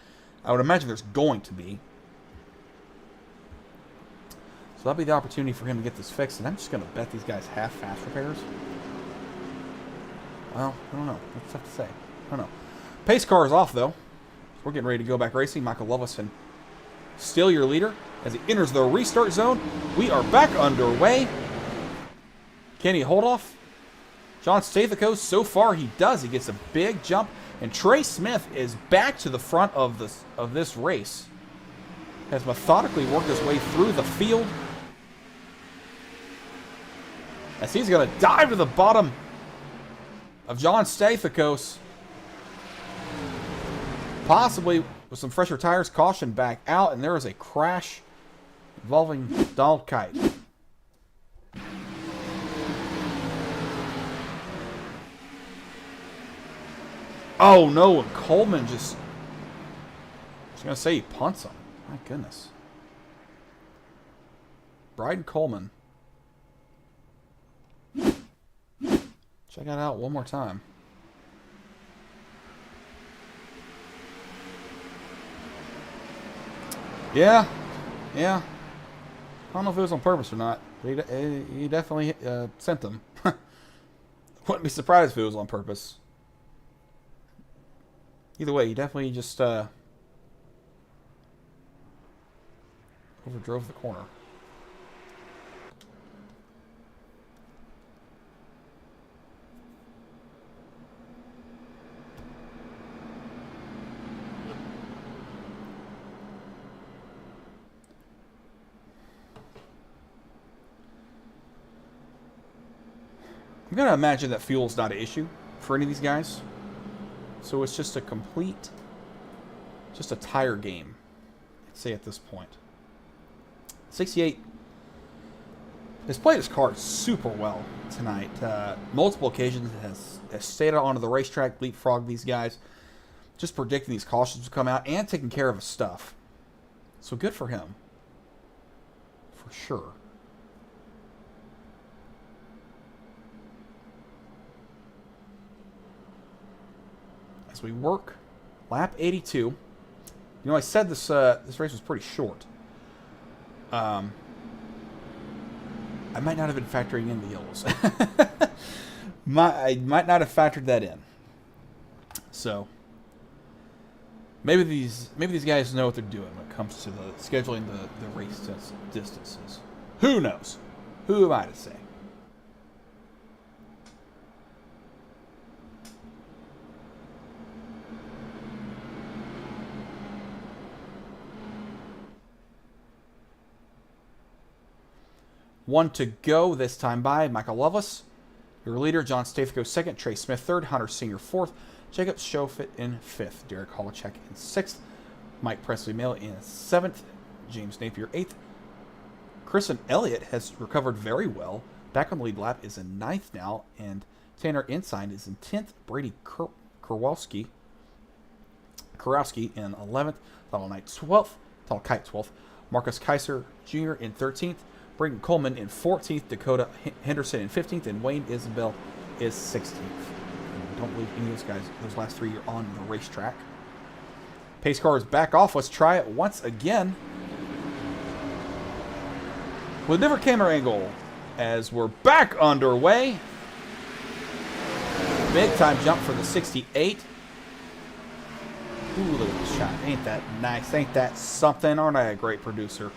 S12: I would imagine there's going to be. So that'll be the opportunity for him to get this fixed, and I'm just going to bet these guys have fast repairs. Well, I don't know. That's tough to say. I don't know. Pace car is off, though. We're getting ready to go back racing. Michael Lovison, still your leader as he enters the restart zone. We are back underway. Can he hold off John Stathakos? So far, he does. He gets a big jump, and Trey Smith is back to the front of this race. Has methodically worked his way through the field, as he's going to dive to the bottom of John Stathakos. Possibly with some fresher tires, caution back out, and there is a crash involving Donald Kite. Oh no, and Coleman just, I was going to say he punts him. My goodness. Bryden Coleman. Check that out one more time. Yeah. I don't know if it was on purpose or not, but he definitely sent them. Wouldn't be surprised if it was on purpose. Either way, he definitely just overdrove the corner. I'm going to imagine that fuel's not an issue for any of these guys. So it's just a complete, just a tire game, I'd say at this point. 68 has played his cards super well tonight. Multiple occasions has stayed out onto the racetrack, leapfrogged these guys, just predicting these cautions would come out and taking care of his stuff. So good for him, for sure. As we work lap 82. You know, I said this race was pretty short. I might not have been factoring in the yellows. I might not have factored that in. So maybe these guys know what they're doing when it comes to the scheduling the race distances. Who knows? Who am I to say? One to go this time by Michael Loveless, your leader. John Stathakos second, Trey Smith third, Hunter Singer fourth, Jacob Shofit in fifth, Derek Holacek in sixth, Mike Presley Mail in seventh, James Napier eighth. Kristen Elliott has recovered very well. Back on the lead lap is in ninth now, and Tanner Ensign is in 10th. Brady Kurowski in 11th. Donald Knight 12th. Donald Kite 12th. Marcus Kaiser Jr. in 13th. Braden Coleman in 14th, Dakota Henderson in 15th, and Wayne Isabel is 16th. And don't believe any of those guys, those last three, are on the racetrack. Pace car is back off. Let's try it once again with a different camera angle as we're back underway. Big time jump for the 68. Ooh, look at this shot. Ain't that nice? Ain't that something? Aren't I a great producer?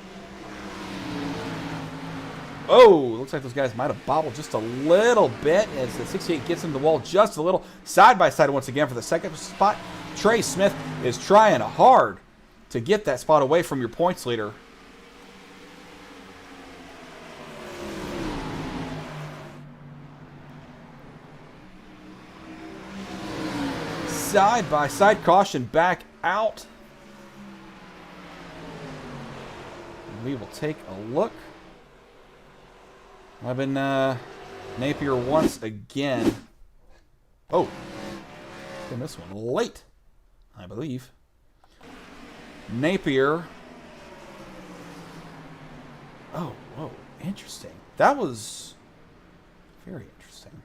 S12: Oh, looks like those guys might have bobbled just a little bit as the 68 gets into the wall just a little. Side by side once again for the second spot. Trey Smith is trying hard to get that spot away from your points leader. Side by side caution back out. We will take a look. I've been Napier once again. Oh, in this one late, I believe. Oh, whoa, interesting. That was very interesting.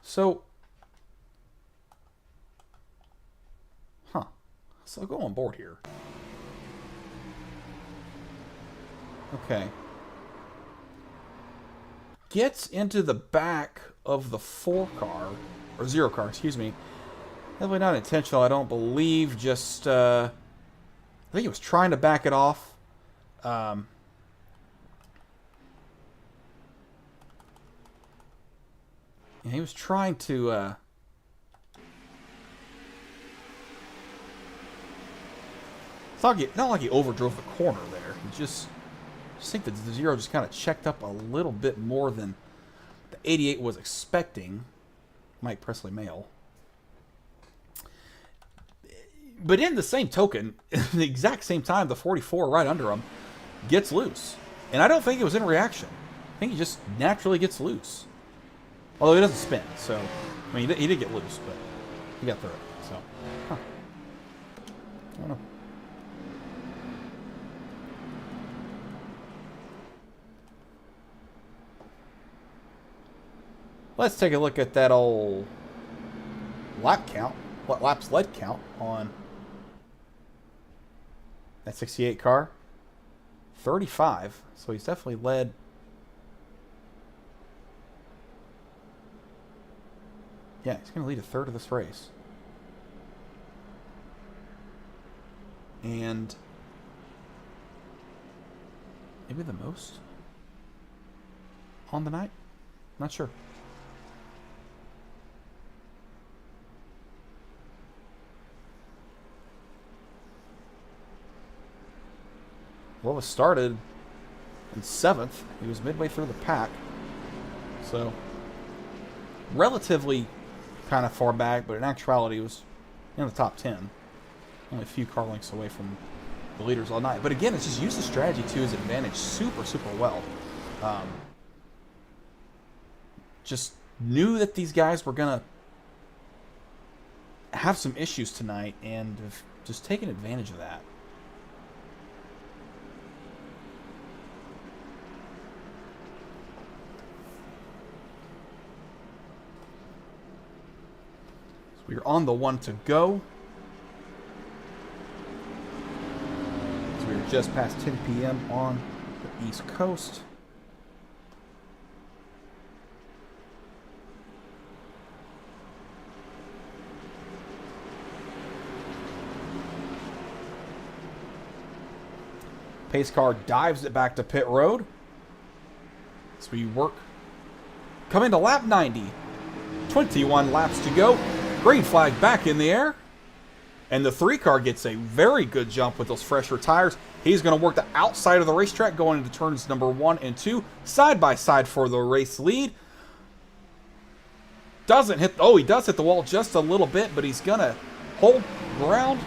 S12: So, so I'll go on board here. Okay. Gets into the back of the 4 car, or 0 car, excuse me. Definitely not intentional, I don't believe. Just, I think he was trying to back it off. And he was trying to, it's not like he overdrove the corner there. He just think that the 0 just kind of checked up a little bit more than the 88 was expecting. Mike Presley Mail. But in the same token, at the exact same time, the 44 right under him gets loose. And I don't think it was in reaction. I think he just naturally gets loose. Although he doesn't spin, so... I mean, he did get loose, but he got through it, so... I don't know. Let's take a look at that old lap count, what laps led count on that 68 car. 35, so he's definitely led. Yeah, he's going to lead a third of this race. And maybe the most on the night? Not sure. Well, it started in 7th. He was midway through the pack. So, relatively kind of far back, but in actuality, he was in the top 10. Only a few car lengths away from the leaders all night. But again, it's just used the strategy to his advantage super, super well. Just knew that these guys were going to have some issues tonight and have just taken advantage of that. We are on the 1 to go. So we are just past 10 p.m. on the East Coast. Pace car dives it back to pit road. So we work. Come into lap 90. 21 laps to go. Green flag back in the air. And the 3 car gets a very good jump with those fresher tires. He's going to work the outside of the racetrack going into turns number 1 and 2. Side by side for the race lead. Doesn't hit... Oh, he does hit the wall just a little bit, but he's going to hold ground.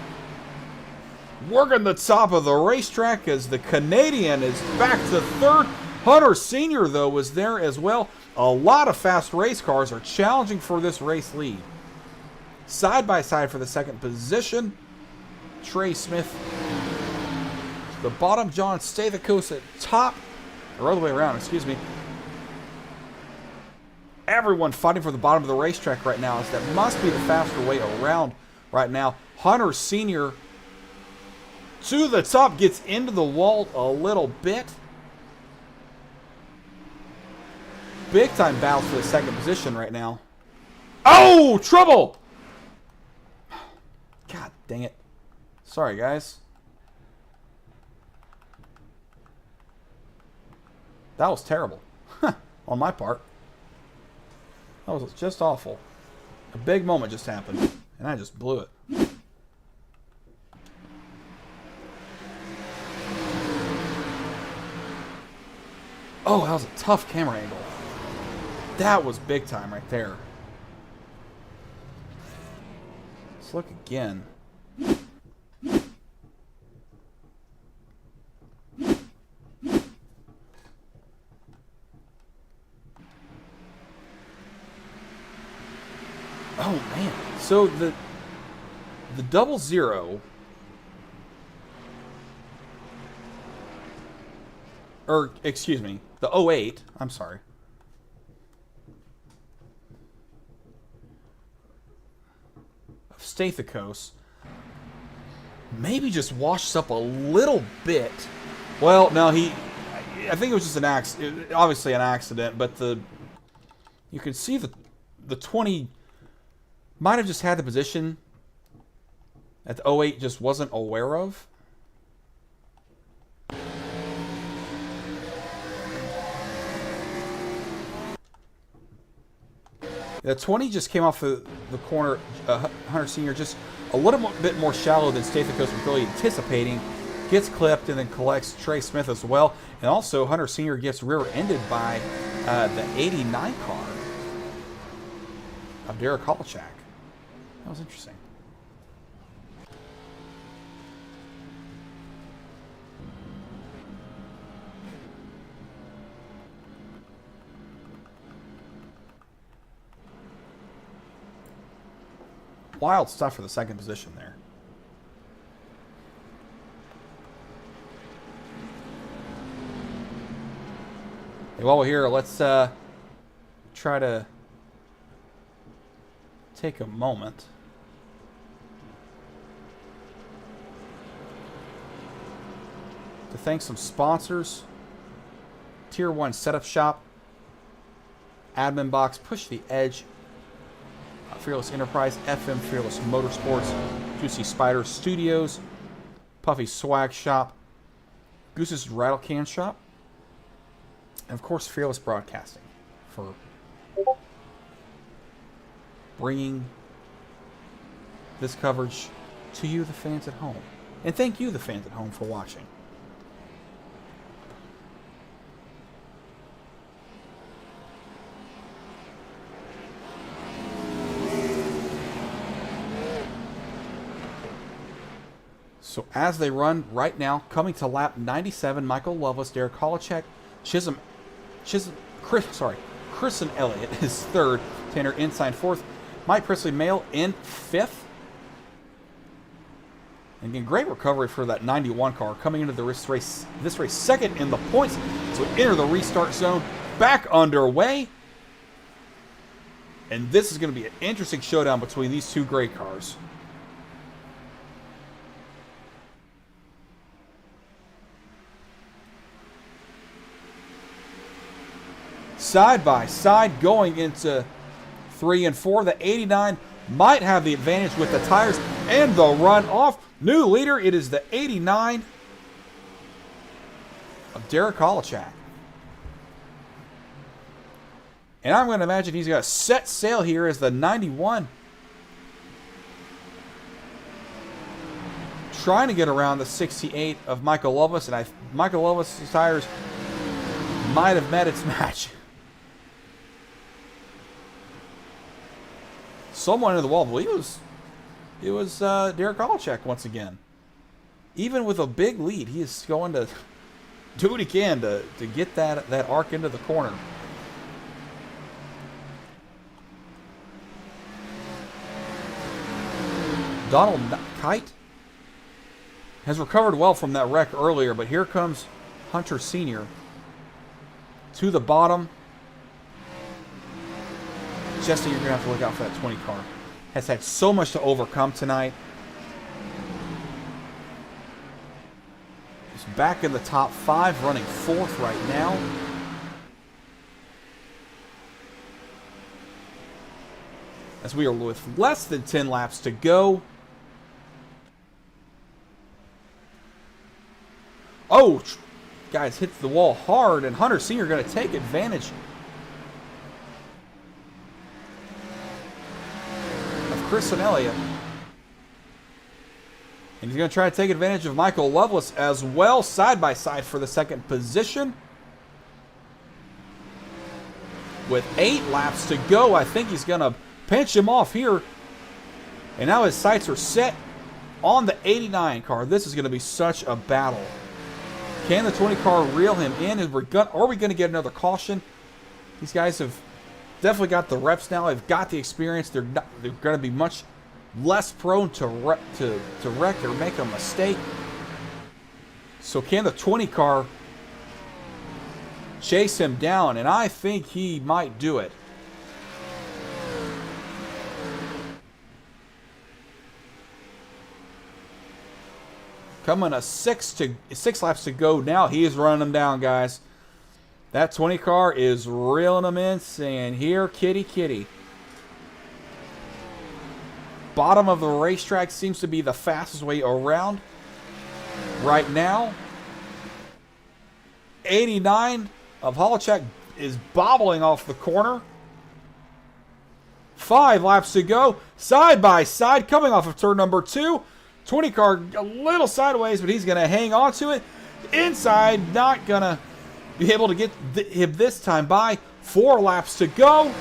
S12: Working the top of the racetrack as the Canadian is back to 3rd. Hunter Sr., though, was there as well. A lot of fast race cars are challenging for this race lead. Side by side for the 2nd position. Trey Smith. The bottom, John Stathakos at top. Or other way around, excuse me. Everyone fighting for the bottom of the racetrack right now, as that must be the faster way around right now. Hunter Sr. to the top, gets into the wall a little bit. Big time battle for the 2nd position right now. Oh, trouble! God dang it. Sorry, guys. That was terrible. On my part. That was just awful. A big moment just happened, and I just blew it. Oh, that was a tough camera angle. That was big time right there. Let's look again. Oh man. So the 00 or excuse me, the 08, I'm sorry. Of Stathakos. Maybe just washed up a little bit. Well, no, I think it was just an accident, obviously an accident, but you can see the 20 might have just had the position that the 08 just wasn't aware of. The 20 just came off the corner. Hunter Sr. just a little bit more shallow than Stathakos was really anticipating. Gets clipped and then collects Trey Smith as well. And also, Hunter Sr. gets rear-ended by the 89 car of Derek Kolachak. That was interesting. Wild stuff for the second position there. Hey, while we're here, let's try to take a moment to thank some sponsors. Tier 1 Setup Shop, Admin Box, Push the Edge, Fearless Enterprise, FM Fearless Motorsports, Juicy Spider Studios, Puffy Swag Shop, Goose's Rattle Can Shop, and of course Fearless Broadcasting for bringing this coverage to you, the fans at home. And thank you, the fans at home, for watching. So as they run right now, coming to lap 97, Michael Loveless, Derek Kolachak, Kristen Elliott is third, Tanner Ensign fourth, Mike Presley Mail in fifth. And again, great recovery for that 91 car coming into this race second in the points. So we enter the restart zone, back underway. And this is going to be an interesting showdown between these two great cars. Side by side going into 3 and 4. The 89 might have the advantage with the tires and the run off. New leader, it is the 89 of Derek Kolachak. And I'm going to imagine he's got to set sail here as the 91. Trying to get around the 68 of Michael Loveless. And Michael Loveless' tires might have met its match. Someone in the wall, I believe it was Derek Kolachak once again. Even with a big lead, he is going to do what he can to get that arc into the corner. Donald Kite has recovered well from that wreck earlier, but here comes Hunter Sr. to the bottom. Jesse, you're going to have to look out for that 20 car. Has had so much to overcome tonight. He's back in the top 5, running 4th right now. As we are with less than 10 laps to go. Oh, guys, hits the wall hard, and Hunter Sr. going to take advantage Kristen Elliott. And he's going to try to take advantage of Michael Loveless as well, side by side for the second position. With 8 laps to go, I think he's going to pinch him off here. And now his sights are set on the 89 car. This is going to be such a battle. Can the 20 car reel him in? Are we going to get another caution? These guys have definitely got the reps now. They've got the experience. They're going to be much less prone to wreck or make a mistake. So can the 20 car chase him down, and I think he might do it. Coming a 6 laps to go now. He is running them down, guys. That 20 car is reeling them in, saying, here, kitty, kitty. Bottom of the racetrack seems to be the fastest way around right now. 89 of Holochek is bobbling off the corner. 5 laps to go. Side by side, coming off of turn number 2. 20 car a little sideways, but he's going to hang on to it. Inside, not going to be able to get him this time by. 4 laps to go.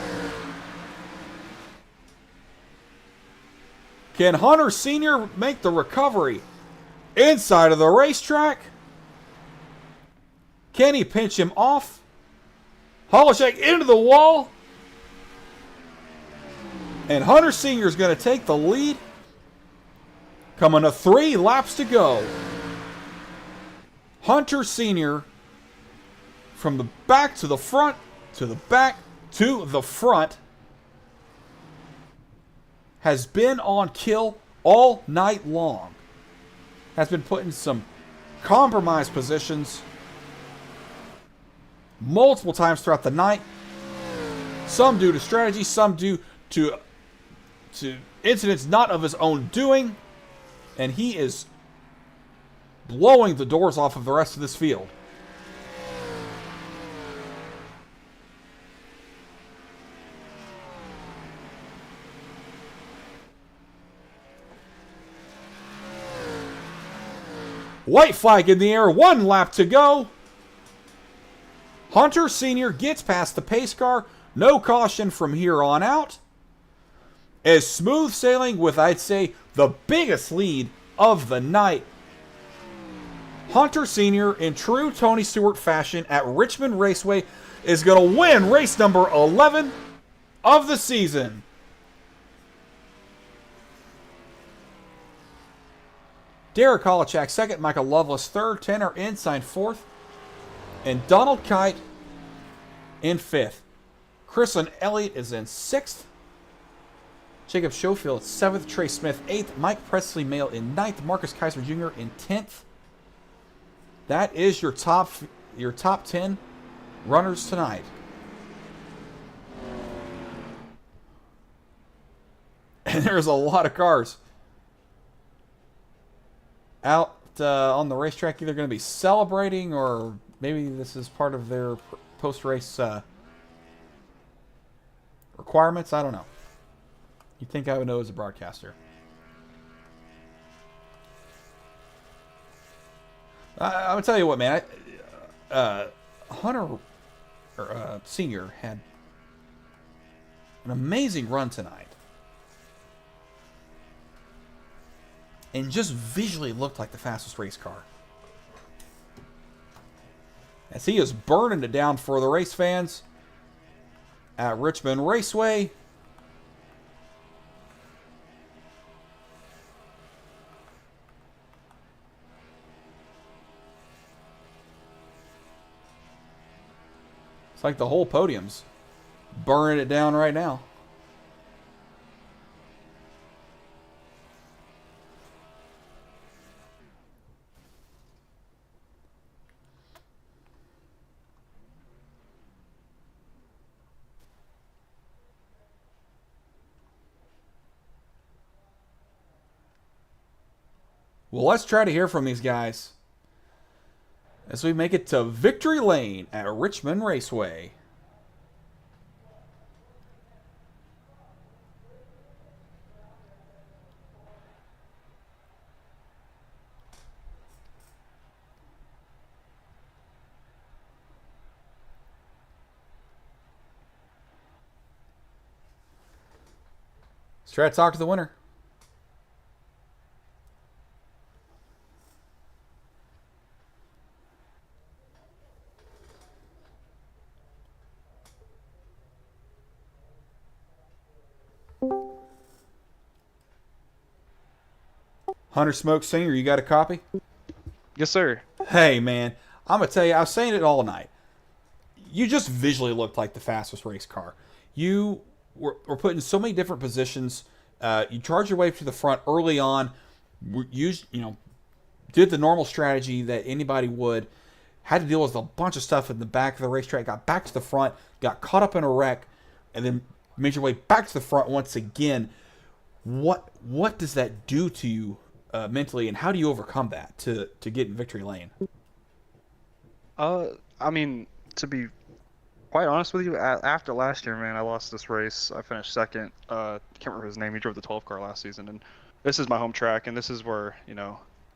S12: Can Hunter Sr. make the recovery inside of the racetrack? Can he pinch him off? Holochek into the wall. And Hunter Sr. is going to take the lead. Coming to 3 laps to go. Hunter Sr. from the back to the front, to the back to the front, has been on kill all night long. Has been put in some compromised positions multiple times throughout the night. Some due to strategy, some due to incidents not of his own doing. And he is blowing the doors off of the rest of this field. White flag in the air, 1 lap to go. Hunter Sr. gets past the pace car. No caution from here on out. As smooth sailing with, I'd say, the biggest lead of the night. Hunter Sr. in true Tony Stewart fashion at Richmond Raceway is going to win race number 11 of the season. Derek Holochek second, Michael Loveless third, Tanner Ensign fourth, and Donald Kite in fifth. Chrislyn Elliott is in sixth. Jacob Schofield 7th, Trey Smith 8th, Mike Presley Male in 9th, Marcus Kaiser Jr. in 10th. That is your top 10 runners tonight. And there's a lot of cars out on the racetrack, either going to be celebrating or maybe this is part of their post-race requirements. I don't know. You'd think I would know as a broadcaster. I'm going to tell you what, man. Hunter Sr. had an amazing run tonight. And just visually looked like the fastest race car. As he is burning it down for the race fans at Richmond Raceway. It's like the whole podium's burning it down right now. Well, let's try to hear from these guys as we make it to Victory Lane at Richmond Raceway. Let's try to talk to the winner. Hunter Smoke Singer, you got a copy?
S13: Yes, sir.
S12: Hey, man. I'm going to tell you, I was saying it all night. you just visually looked like the fastest race car. You were put in so many different positions. You charged your way to the front early on. Did the normal strategy that anybody would. Had to deal with a bunch of stuff in the back of the racetrack. Got back to the front. Got caught up in a wreck, and then made your way back to the front once again. What does that do to you mentally, and how do you overcome that to get in victory lane?
S13: I mean, to be quite honest with you, after last year, man, I lost this race. I finished second. Can't remember his name. He drove the 12 car last season, and this is my home track, and this is where,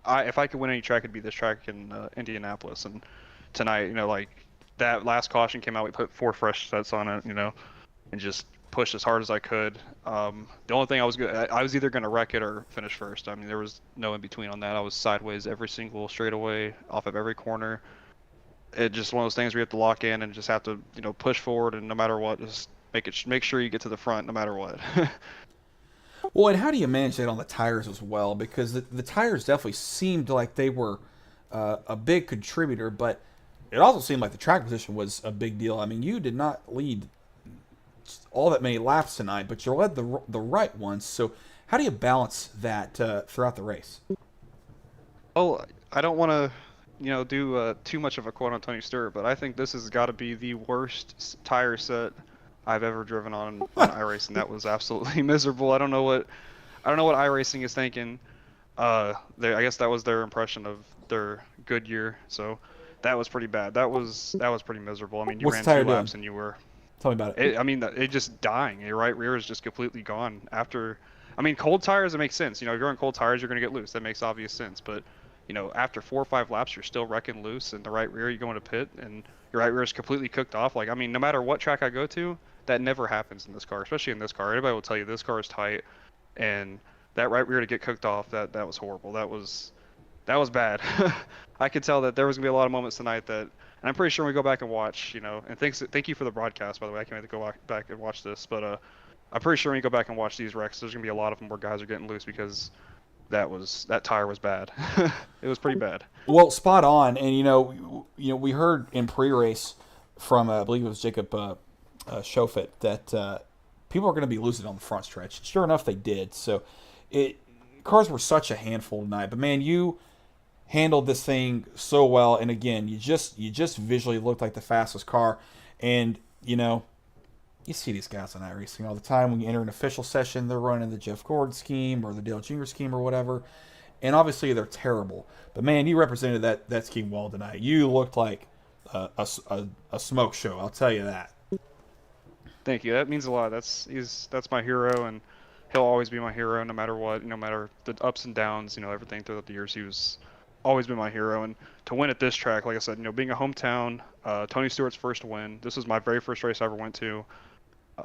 S13: if I could win any track, it'd be this track in Indianapolis. And tonight, like that last caution came out, we put 4 fresh sets on it, and just pushed as hard as I could. The only thing I was either going to wreck it or finish first. I mean, there was no in between on that. I was sideways every single straightaway, off of every corner. It's just one of those things where you have to lock in and just have to, push forward, and no matter what, just make sure you get to the front no matter what.
S12: Well, and how do you manage that on the tires as well? Because the tires definitely seemed like they were a big contributor, but it also seemed like the track position was a big deal. I mean, you did not lead all that many laps tonight, but you led the right ones. So how do you balance that throughout the race?
S13: Oh, I don't want to, do too much of a quote on Tony Stewart, but I think this has got to be the worst tire set I've ever driven on iRacing. That was absolutely miserable. I don't know what iRacing is thinking. I guess that was their impression of their good year. So that was pretty bad. That was pretty miserable. I mean, you ran 2 laps and you were.
S12: Tell me about it.
S13: It just dying. Your right rear is just completely gone after. I mean, cold tires, it makes sense. If you're on cold tires, you're going to get loose. That makes obvious sense. But, after 4 or 5 laps, you're still wrecking loose, and the right rear, you go into pit, and your right rear is completely cooked off. Like, I mean, no matter what track I go to, that never happens in this car, especially in this car. Anybody will tell you this car is tight, and that right rear to get cooked off, that was horrible. That was bad. I could tell that there was going to be a lot of moments tonight that, and I'm pretty sure when we go back and watch, and thank you for the broadcast, by the way. I can't wait to go back and watch this, but I'm pretty sure when you go back and watch these wrecks, there's going to be a lot of them where guys are getting loose because that tire was bad. It was pretty bad.
S12: Well, spot on. And we heard in pre-race from I believe it was Jacob Shofit that people are going to be losing on the front stretch. Sure enough, they did. So cars were such a handful tonight. But man, you handled this thing so well. And again, you just visually looked like the fastest car. And you see these guys on iRacing all the time. When you enter an official session, they're running the Jeff Gordon scheme or the Dale Jr. scheme or whatever. And obviously they're terrible. But man, you represented that scheme well tonight. You looked like a smoke show, I'll tell you that.
S13: Thank you. That means a lot. That's my hero, and he'll always be my hero no matter what, no matter the ups and downs, everything throughout the years. He was always been my hero. And to win at this track, like I said, being a hometown, Tony Stewart's first win. This was my very first race I ever went to.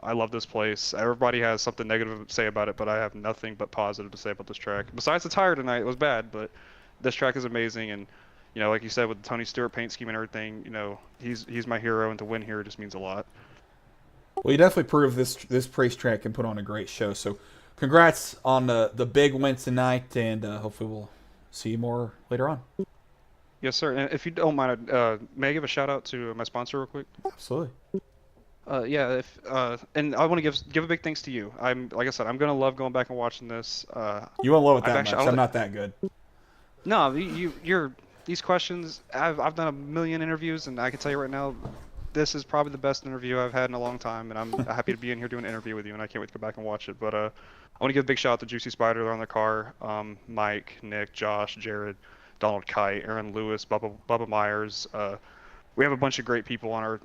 S13: I love this place. Everybody has something negative to say about it, but I have nothing but positive to say about this track. Besides the tire tonight, it was bad, but this track is amazing. And, like you said, with the Tony Stewart paint scheme and everything, he's my hero, and to win here just means a lot.
S12: Well, you definitely proved this racetrack can put on a great show. So congrats on the big win tonight, and hopefully we'll see you more later on.
S13: Yes, sir. And if you don't mind, may I give a shout out to my sponsor real quick?
S12: Absolutely.
S13: Yeah, and I want to give a big thanks to you. Like I said, I'm gonna love going back and watching this.
S12: You won't love it that much. I'm not that good.
S13: No, you're these questions. I've done a million interviews, and I can tell you right now, this is probably the best interview I've had in a long time, and I'm happy to be in here doing an interview with you, and I can't wait to go back and watch it. But I want to give a big shout out to Juicy Spider. They're on the car. Mike, Nick, Josh, Jared, Donald Kite, Aaron Lewis, Bubba Myers. We have a bunch of great people on our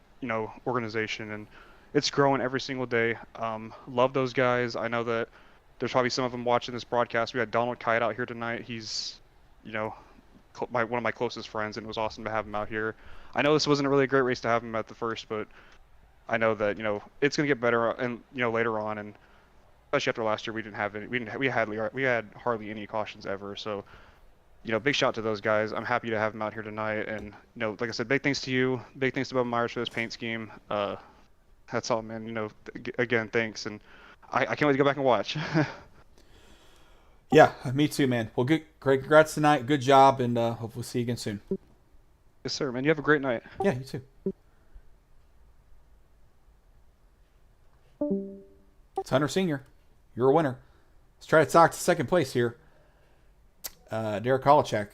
S13: organization, and it's growing every single day. Love those guys. I know that there's probably some of them watching this broadcast. We had Donald Kite out here tonight. He's one of my closest friends, and it was awesome to have him out here. I know this wasn't a really great race to have him at the first, but I know that it's gonna get better and later on, and especially after last year we had hardly any cautions ever. So big shout out to those guys. I'm happy to have them out here tonight, and like I said, big thanks to you, big thanks to Bubba Myers for this paint scheme. That's all, man. Again, thanks, and I can't wait to go back and watch.
S12: Yeah, me too, man. Well, great congrats tonight. Good job, and hopefully see you again soon.
S13: Yes, sir, man. You have a great night.
S12: Yeah, you too. It's Hunter Sr. You're a winner. Let's try to talk to second place here. Derek Kolachek.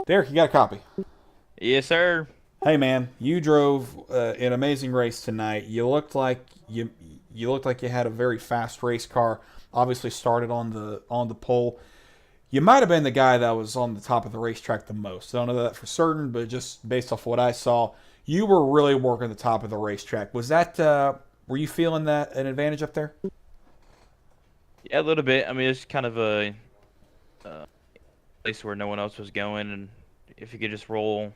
S12: Derek, you got a copy?
S14: Yes, sir.
S12: Hey, man, you drove an amazing race tonight. You looked like you had a very fast race car. Obviously, started on the pole. You might have been the guy that was on the top of the racetrack the most. I don't know that for certain, but just based off what I saw, you were really working the top of the racetrack. Was that? Were you feeling that an advantage up there?
S14: Yeah, a little bit. I mean, it's kind of a place where no one else was going, and if you could just roll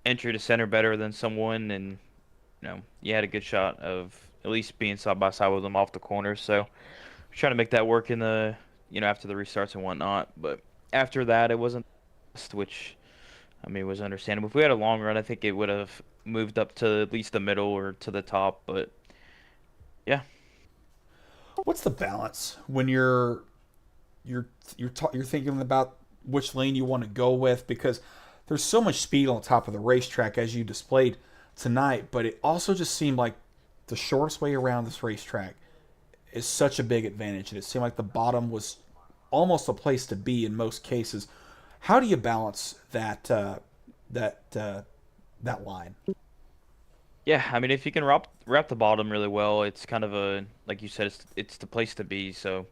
S14: entry to center better than someone, and you had a good shot of at least being side by side with them off the corner. So trying to make that work in the after the restarts and whatnot. But after that, it wasn't, which I mean was understandable. If we had a long run, I think it would have moved up to at least the middle or to the top. But yeah.
S12: What's the balance when you're thinking about which lane you want to go with, because there's so much speed on top of the racetrack as you displayed tonight, but it also just seemed like the shortest way around this racetrack is such a big advantage, and it seemed like the bottom was almost a place to be in most cases. How do you balance that line?
S14: Yeah, I mean, if you can wrap the bottom really well, it's kind of a, like you said, it's the place to be. So,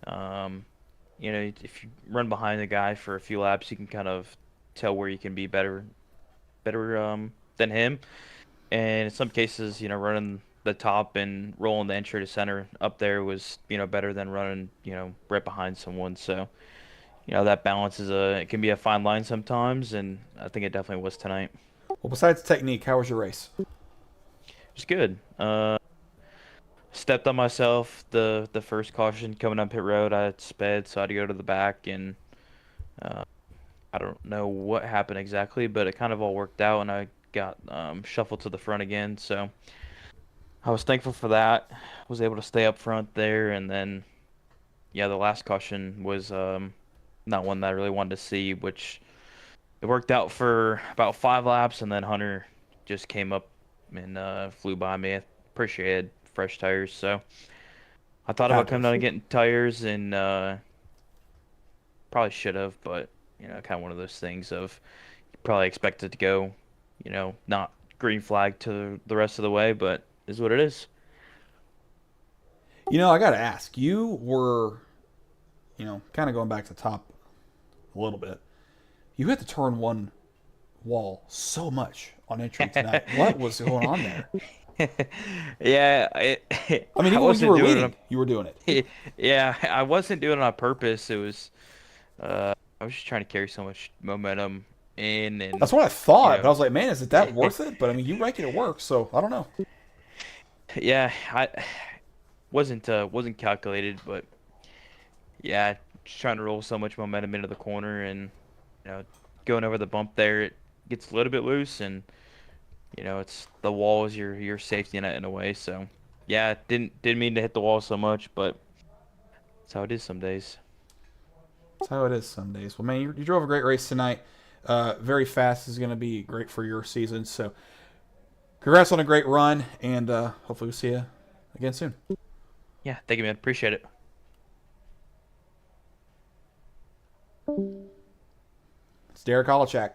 S14: if you run behind the guy for a few laps, you can kind of tell where you can be better than him. And in some cases, running the top and rolling the entry to center up there was, better than running, right behind someone. So, that balance it can be a fine line sometimes, and I think it definitely was tonight.
S12: Well, besides technique, how was your race?
S14: It was good. Stepped on myself the first caution coming up pit road. I had sped, so I had to go to the back, and I don't know what happened exactly, but it kind of all worked out, and I got shuffled to the front again. So I was thankful for that. Was able to stay up front there, and then the last caution was not one that I really wanted to see, which it worked out for about 5 laps, and then Hunter just came up and flew by me. I appreciated fresh tires, so I thought about coming down and getting tires, and probably should have, but kind of one of those things of you probably expect it to go, not green flag to the rest of the way, but is what it is.
S12: I got to ask, you were, kind of going back to the top a little bit. You hit the turn one wall so much on entry tonight. What was going on there?
S14: Yeah,
S12: I mean, even when you were leading, you were doing it.
S14: Yeah, I wasn't doing it on purpose. It was, I was just trying to carry so much momentum in, and
S12: that's what I thought. But I was like, man, is it that worth it? But I mean, you make it work, so I don't know.
S14: Yeah, I wasn't calculated, but yeah, just trying to roll so much momentum into the corner, and going over the bump there, it gets a little bit loose, and it's the wall is your safety net in a way. So yeah, didn't mean to hit the wall so much, but that's how it is some days.
S12: That's how it is some days. Well, man, you drove a great race tonight. Very fast. Is going to be great for your season. So congrats on a great run, and hopefully we'll see you again soon.
S14: Yeah, thank you, man. Appreciate it.
S12: It's Derek Kolachek,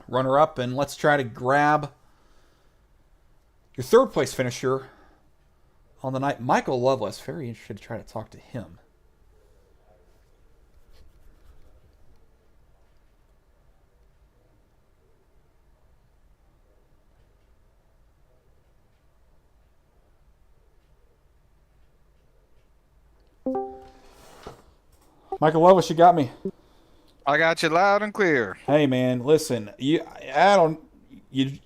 S12: runner-up, and let's try to grab your third-place finisher on the night, Michael Loveless. Very interested to try to talk to him. Michael Loveless, you got me.
S15: I got you loud and clear.
S12: Hey, man, listen, you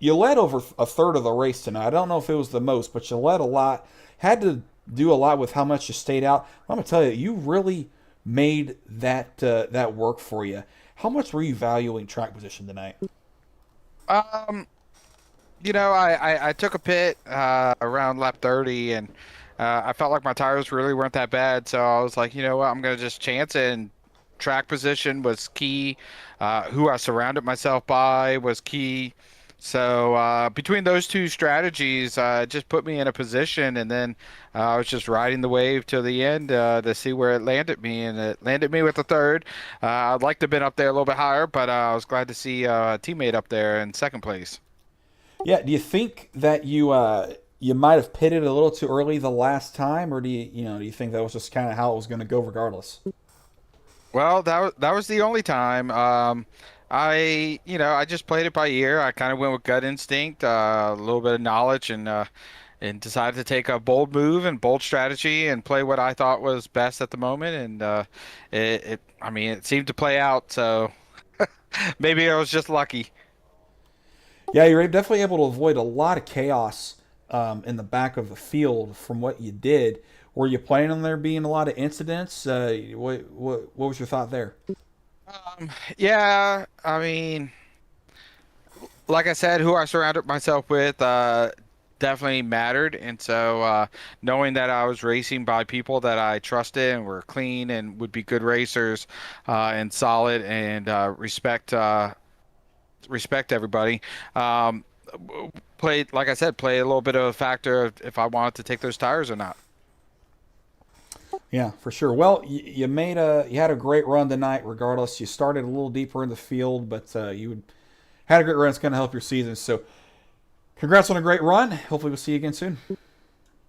S12: led over a third of the race tonight. I don't know if it was the most, but you led a lot. Had to do a lot with how much you stayed out. I'm going to tell you, you really made that work for you. How much were you valuing track position tonight?
S15: I took a pit around lap 30, and I felt like my tires really weren't that bad, so I was like, you know what, I'm going to just chance it, and track position was key. Who I surrounded myself by was key. So between those two strategies, it just put me in a position, and then I was just riding the wave till the end to see where it landed me, and it landed me with the third. I'd like to have been up there a little bit higher, but I was glad to see a teammate up there in second place.
S12: Yeah, do you think that you might have pitted a little too early the last time, or do you think that was just kind of how it was going to go regardless?
S15: Well, that was the only time. I just played it by ear. I kind of went with gut instinct, a little bit of knowledge, and decided to take a bold move and bold strategy and play what I thought was best at the moment. And it seemed to play out. So maybe I was just lucky.
S12: Yeah, you're definitely able to avoid a lot of chaos in the back of the field from what you did. Were you planning on there being a lot of incidents? What was your thought there?
S15: Yeah, I mean, like I said, who I surrounded myself with definitely mattered. And so knowing that I was racing by people that I trusted and were clean and would be good racers and solid and respect everybody, play a little bit of a factor if I wanted to take those tires or not.
S12: Yeah, for sure. Well, you had a great run tonight. Regardless, you started a little deeper in the field, but you had a great run. It's going to help your season. So, congrats on a great run. Hopefully, we'll see you again soon.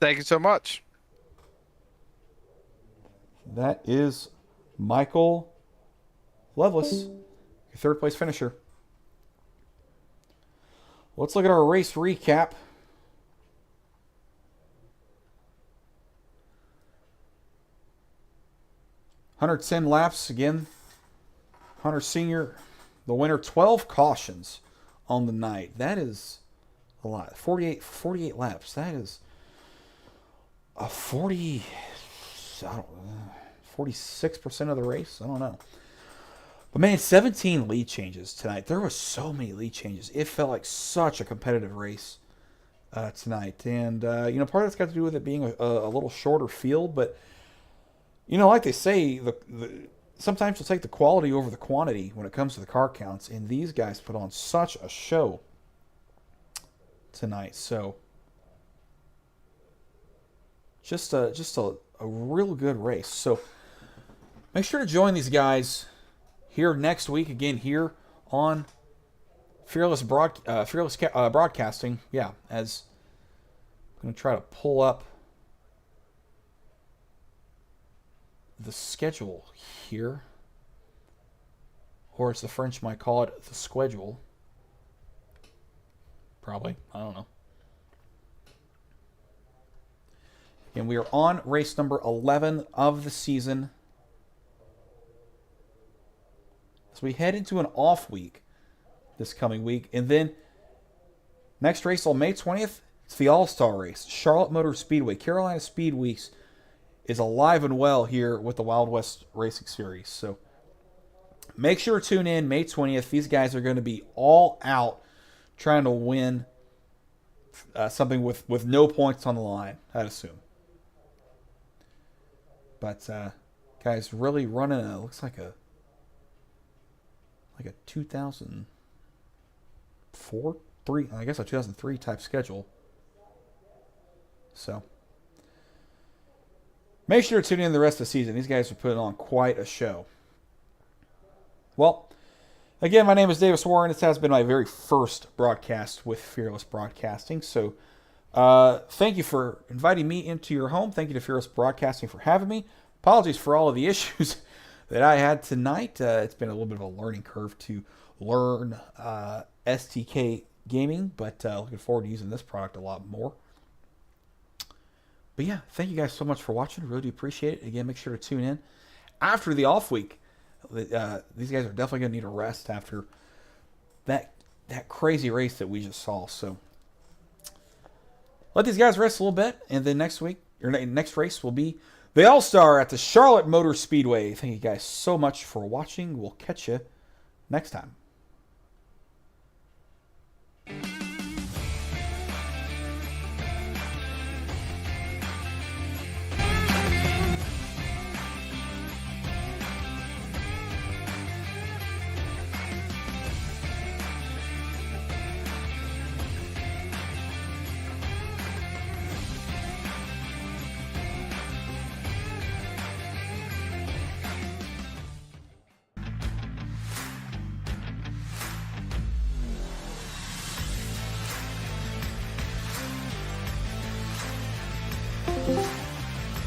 S15: Thank you so much.
S12: That is Michael Loveless, your third place finisher. Let's look at our race recap. 110 laps again. Hunter Sr., the winner, 12 cautions on the night. That is a lot. 48 laps. That is a 46% of the race. I don't know. But man, 17 lead changes tonight. There were so many lead changes. It felt like such a competitive race tonight. And, part of that's got to do with it being a little shorter field, but like they say, sometimes you'll take the quality over the quantity when it comes to the car counts, and these guys put on such a show tonight. So, just a real good race. So, make sure to join these guys here next week again here on Fearless Broadcasting. Yeah, as I'm going to try to pull up the schedule here, or as the French might call it, the schedule. Probably, I don't know. And we are on race number 11 of the season. So we head into an off week this coming week, and then next race on May 20th, it's the All-Star race, Charlotte Motor Speedway. Carolina Speed Weeks is alive and well here with the Wild West Racing Series. So make sure to tune in May 20th. These guys are going to be all out trying to win something with no points on the line, I'd assume. But guys, really running looks like a 2003 type schedule. So make sure to tune in the rest of the season. These guys are putting on quite a show. Well, again, my name is Davis Warren. This has been my very first broadcast with Fearless Broadcasting. So thank you for inviting me into your home. Thank you to Fearless Broadcasting for having me. Apologies for all of the issues that I had tonight. It's been a little bit of a learning curve to learn STK gaming, but looking forward to using this product a lot more. But yeah, thank you guys so much for watching. Really do appreciate it. Again, make sure to tune in after the off week. These guys are definitely going to need a rest after that crazy race that we just saw. So let these guys rest a little bit, and then next race will be the All-Star at the Charlotte Motor Speedway. Thank you guys so much for watching. We'll catch you next time.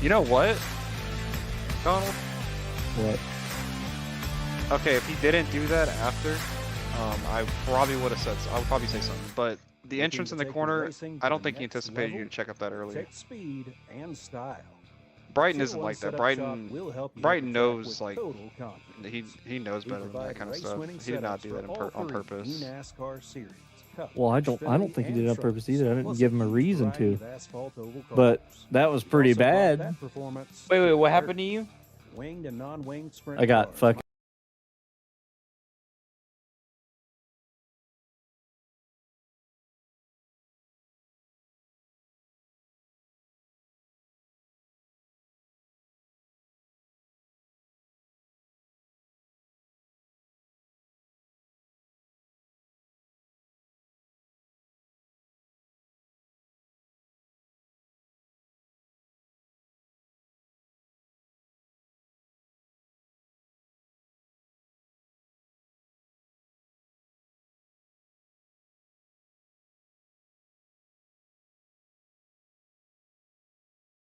S13: You know what, Donald?
S16: What?
S13: Okay, if he didn't do that after, I probably would have said. I would probably say something. But the entrance in the corner, I don't think he anticipated you to check up that earlier.
S1: Take speed and style.
S13: Brighton isn't like that. Brighton knows, like, he knows better than that kind of stuff. He did not do that on purpose.
S16: Well, I don't think he did it on purpose either. I didn't give him a reason to. But that was pretty bad.
S14: Wait, what happened to you?
S1: Winged and non-winged sprint.
S16: I got fucking.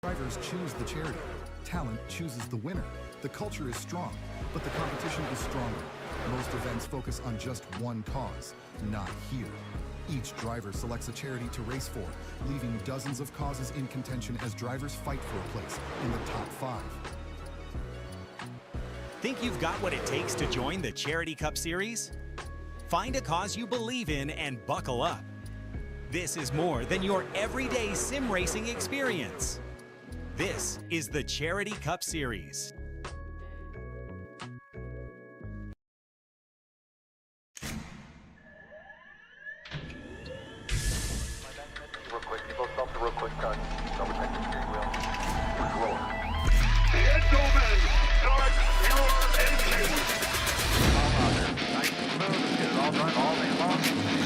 S3: Drivers choose the charity. Talent chooses the winner. The culture is strong, but the competition is stronger. Most events focus on just one cause, not here. Each driver selects a charity to race for, leaving dozens of causes in contention as drivers fight for a place in the top 5.
S4: Think you've got what it takes to join the Charity Cup Series? Find a cause you believe in and buckle up. This is more than your everyday sim racing experience. This is the Charity Cup Series.
S5: Real quick, you both stop the real quick cut. Double check the steering wheel.
S6: Gentlemen, start your engines.
S5: Nice and smooth. Let's get it all done all day long.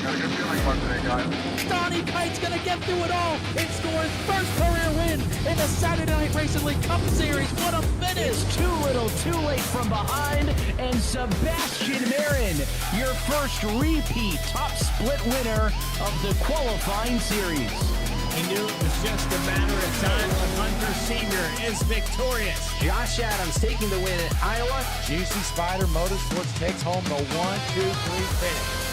S5: Got a good feeling about today, guys.
S7: Donnie Kite's gonna get through it all and score his first career win in the Saturday Night Racing League Cup Series. What a finish!
S8: It's too little, too late from behind, and Sebastian Marin, your first repeat top split winner of the qualifying series.
S9: He knew it was just a matter of time when Hunter Sr. is victorious.
S10: Josh Adams taking the win at Iowa.
S11: Juicy Spider Motorsports takes home the 1-2-3 finish.